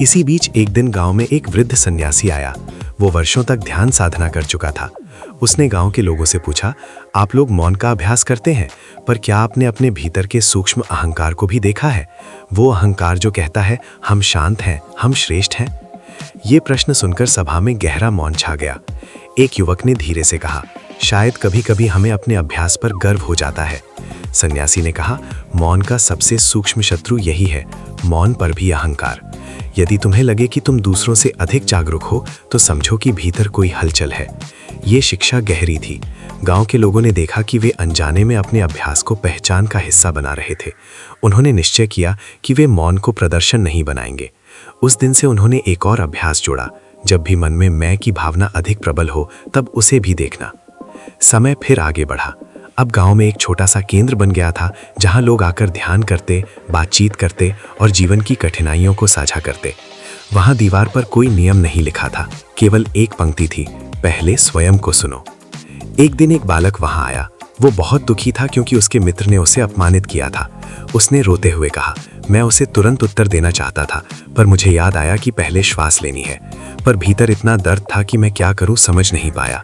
इसी बीच एक दिन गांव में एक वृद्ध सन्यासी आया। वो वर्षों तक ध्यान साधना कर चुका था। उसने गांव के लोगों से पूछा, आप लोग मौन का अभ्यास करते हैं, पर क्या आपने अपने भीतर के सूक्ष्म अहंकार को भी देखा है? वो अहंकार जो कहता है, हम शांत हैं, हम श्रेष्ठ हैं। ये प्रश्न सुनकर सभा में गहरा मौन छा गया। एक युवक ने धीरे से कहा, शायद कभी कभी हमें अपने अभ्यास पर गर्व हो जाता है। सन्यासी ने कहा, मौन का सबसे सूक्ष्म शत्रु यही है, मौन पर भी अहंकार। यदि तुम्हें लगे कि तुम दूसरों से अधिक जागरूक हो, तो समझो कि भीतर कोई हलचल है। ये शिक्षा गहरी थी। गांव के लोगों ने देखा कि वे अनजाने में अपने अभ्यास को पहचान का हिस्सा बना रहे थे। उन्होंने निश्चय किया कि वे मौन को प्रदर्शन नहीं बनाएंगे। उस दिन से उन्होंने एक और अभ्यास जोड़ा, जब भी मन में मैं की भावना अधिक प्रबल हो, तब उसे भी देखना। समय फिर आगे बढ़ा। अब गांव में एक छोटा सा केंद्र बन गया था, जहां लोग आकर ध्यान करते, बातचीत करते और जीवन की कठिनाइयों को साझा करते। वहां दीवार पर कोई नियम नहीं लिखा था, केवल एक पंक्ति थी, पहले स्वयं को सुनो। एक दिन एक बालक वहां आया। वो बहुत दुखी था क्योंकि उसके मित्र ने उसे अपमानित किया था। उसने रोते हुए कहा, मैं उसे तुरंत उत्तर देना चाहता था, पर मुझे याद आया कि पहले श्वास लेनी है। पर भीतर इतना दर्द था कि मैं क्या करूं समझ नहीं पाया।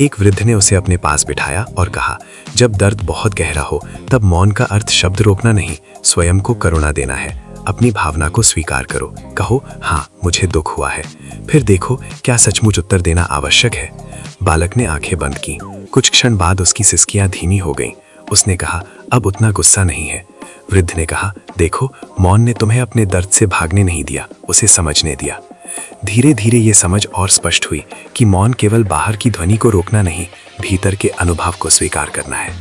एक वृद्ध ने उसे अपने पास बिठाया और कहा, जब दर्द बहुत गहरा हो, तब मौन का अर्थ शब्द रोकना नहीं, स्वयं को करुणा देना है। अपनी भावना को स्वीकार करो, कहो, हाँ मुझे दुख हुआ है, फिर देखो क्या सचमुच उत्तर देना आवश्यक है। बालक ने आंखें बंद की। कुछ क्षण बाद उसकी सिसकियां धीमी हो गईं। उसने कहा, अब उतना गुस्सा नहीं है। वृद्ध ने कहा, देखो, मौन ने तुम्हें अपने दर्द से भागने नहीं दिया, उसे समझने दिया। धीरे धीरे ये समझ और स्पष्ट हुई कि मौन केवल बाहर की ध्वनि को रोकना नहीं, भीतर के अनुभव को स्वीकार करना है।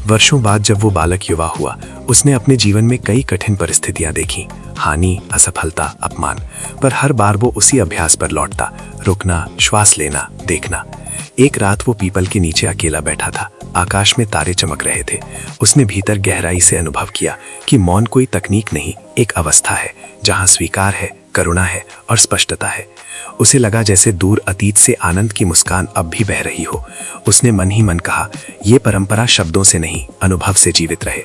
वर्षों बाद जब वो बालक युवा हुआ, उसने अपने जीवन में कई कठिन परिस्थितियां देखी, हानि, असफलता, अपमान, पर हर बार वो उसी अभ्यास पर लौटता, रुकना, श्वास लेना, देखना। एक रात वो पीपल के नीचे अकेला बैठा था। आकाश में तारे चमक रहे थे। उसने भीतर गहराई से अनुभव किया कि मौन कोई तकनीक नहीं, एक अवस्था है जहां स्वीकार है, करुणा है और स्पष्टता है। उसे लगा जैसे दूर अतीत से आनंद की मुस्कान अब भी बह रही हो। उसने मन ही मन कहा, ये परंपरा शब्दों से नहीं, अनुभव से जीवित रहे।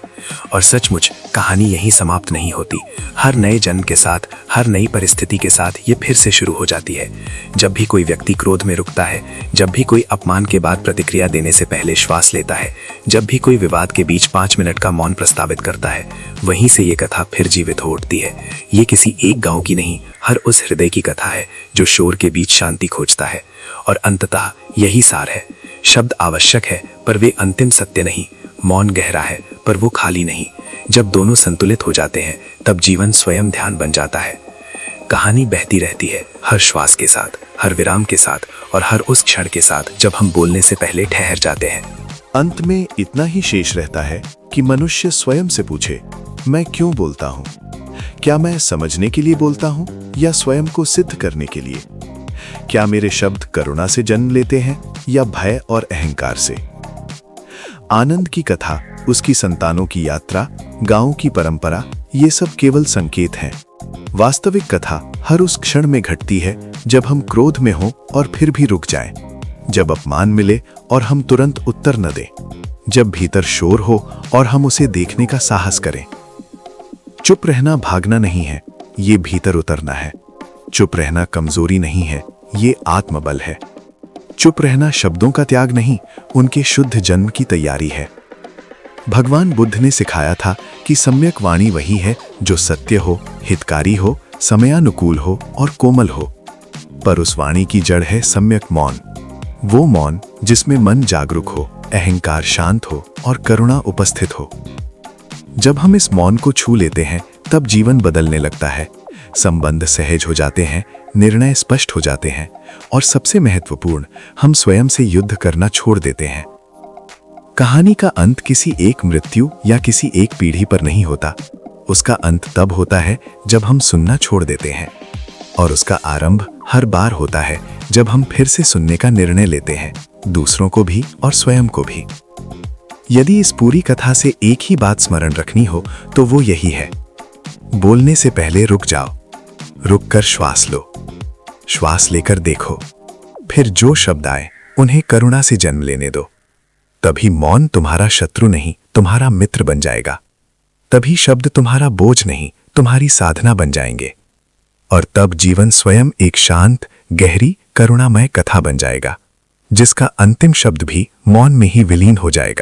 और सचमुच कहानी यहीं समाप्त नहीं होती। हर नए जन्म के साथ, हर नई परिस्थिति के साथ ये फिर से शुरू हो जाती है। जब भी कोई व्यक्ति क्रोध में रुकता है, जब भी कोई अपमान के बाद प्रतिक्रिया देने से पहले श्वास लेता है, जब भी कोई विवाद के बीच 5 मिनट का मौन प्रस्तावित करता है, वहीं से ये कथा फिर जीवित हो उठती है। ये किसी एक गांव की नहीं, हर उस हृदय की कथा है जो शोर के बीच शांति खोजता है। और अंततः यही सार है, शब्द आवश्यक है पर वे अंतिम सत्य नहीं। मौन गहरा है पर वो खाली नहीं। जब दोनों संतुलित हो जाते हैं, तब जीवन स्वयं ध्यान बन जाता है। कहानी बहती रहती है, हर श्वास के साथ, हर विराम के साथ और हर उस क्षण के साथ जब हम बोलने से पहले ठहर जाते हैं। अंत में इतना ही शेष रहता है कि मनुष्य स्वयं से पूछे, मैं क्यों बोलता हूं? क्या मैं समझने के लिए बोलता हूं या स्वयं को सिद्ध करने के लिए? क्या मेरे शब्द करुणा से जन्म लेते हैं या भय और अहंकार से? आनंद की कथा, उसकी संतानों की यात्रा, गांव की परंपरा, ये सब केवल संकेत हैं। वास्तविक कथा हर उस क्षण में घटती है जब हम क्रोध में हों और फिर भी रुक जाएं, जब अपमान मिले और हम तुरंत उत्तर न दें, जब भीतर शोर हो और हम उसे देखने का साहस करें। चुप रहना भागना नहीं है, ये भीतर उतरना है। चुप रहना कमजोरी नहीं है, ये आत्मबल है। चुप रहना शब्दों का त्याग नहीं, उनके शुद्ध जन्म की तैयारी है। भगवान बुद्ध ने सिखाया था कि सम्यक वाणी वही है जो सत्य हो, हितकारी हो, समयानुकूल हो और कोमल हो। पर उस वाणी की जड़ है सम्यक मौन, वो मौन जिसमें मन जागरूक हो, अहंकार शांत हो और करुणा उपस्थित हो। जब हम इस मौन को छू लेते हैं तब जीवन बदलने लगता है। संबंध सहज हो जाते हैं, निर्णय स्पष्ट हो जाते हैं और सबसे महत्वपूर्ण, हम स्वयं से युद्ध करना छोड़ देते हैं। कहानी का अंत किसी एक मृत्यु या किसी एक पीढ़ी पर नहीं होता। उसका अंत तब होता है जब हम सुनना छोड़ देते हैं, और उसका आरंभ हर बार होता है जब हम फिर से सुनने का निर्णय लेते हैं, दूसरों को भी और स्वयं को भी। यदि इस पूरी कथा से एक ही बात स्मरण रखनी हो तो वो यही है, बोलने से पहले रुक जाओ, रुककर श्वास लो, श्वास लेकर देखो, फिर जो शब्द आए उन्हें करुणा से जन्म लेने दो। तभी मौन तुम्हारा शत्रु नहीं, तुम्हारा मित्र बन जाएगा। तभी शब्द तुम्हारा बोझ नहीं, तुम्हारी साधना बन जाएंगे। और तब जीवन स्वयं एक शांत, गहरी, करुणामय कथा बन जाएगा, जिसका अंतिम शब्द भी मौन में ही विलीन हो जाएगा।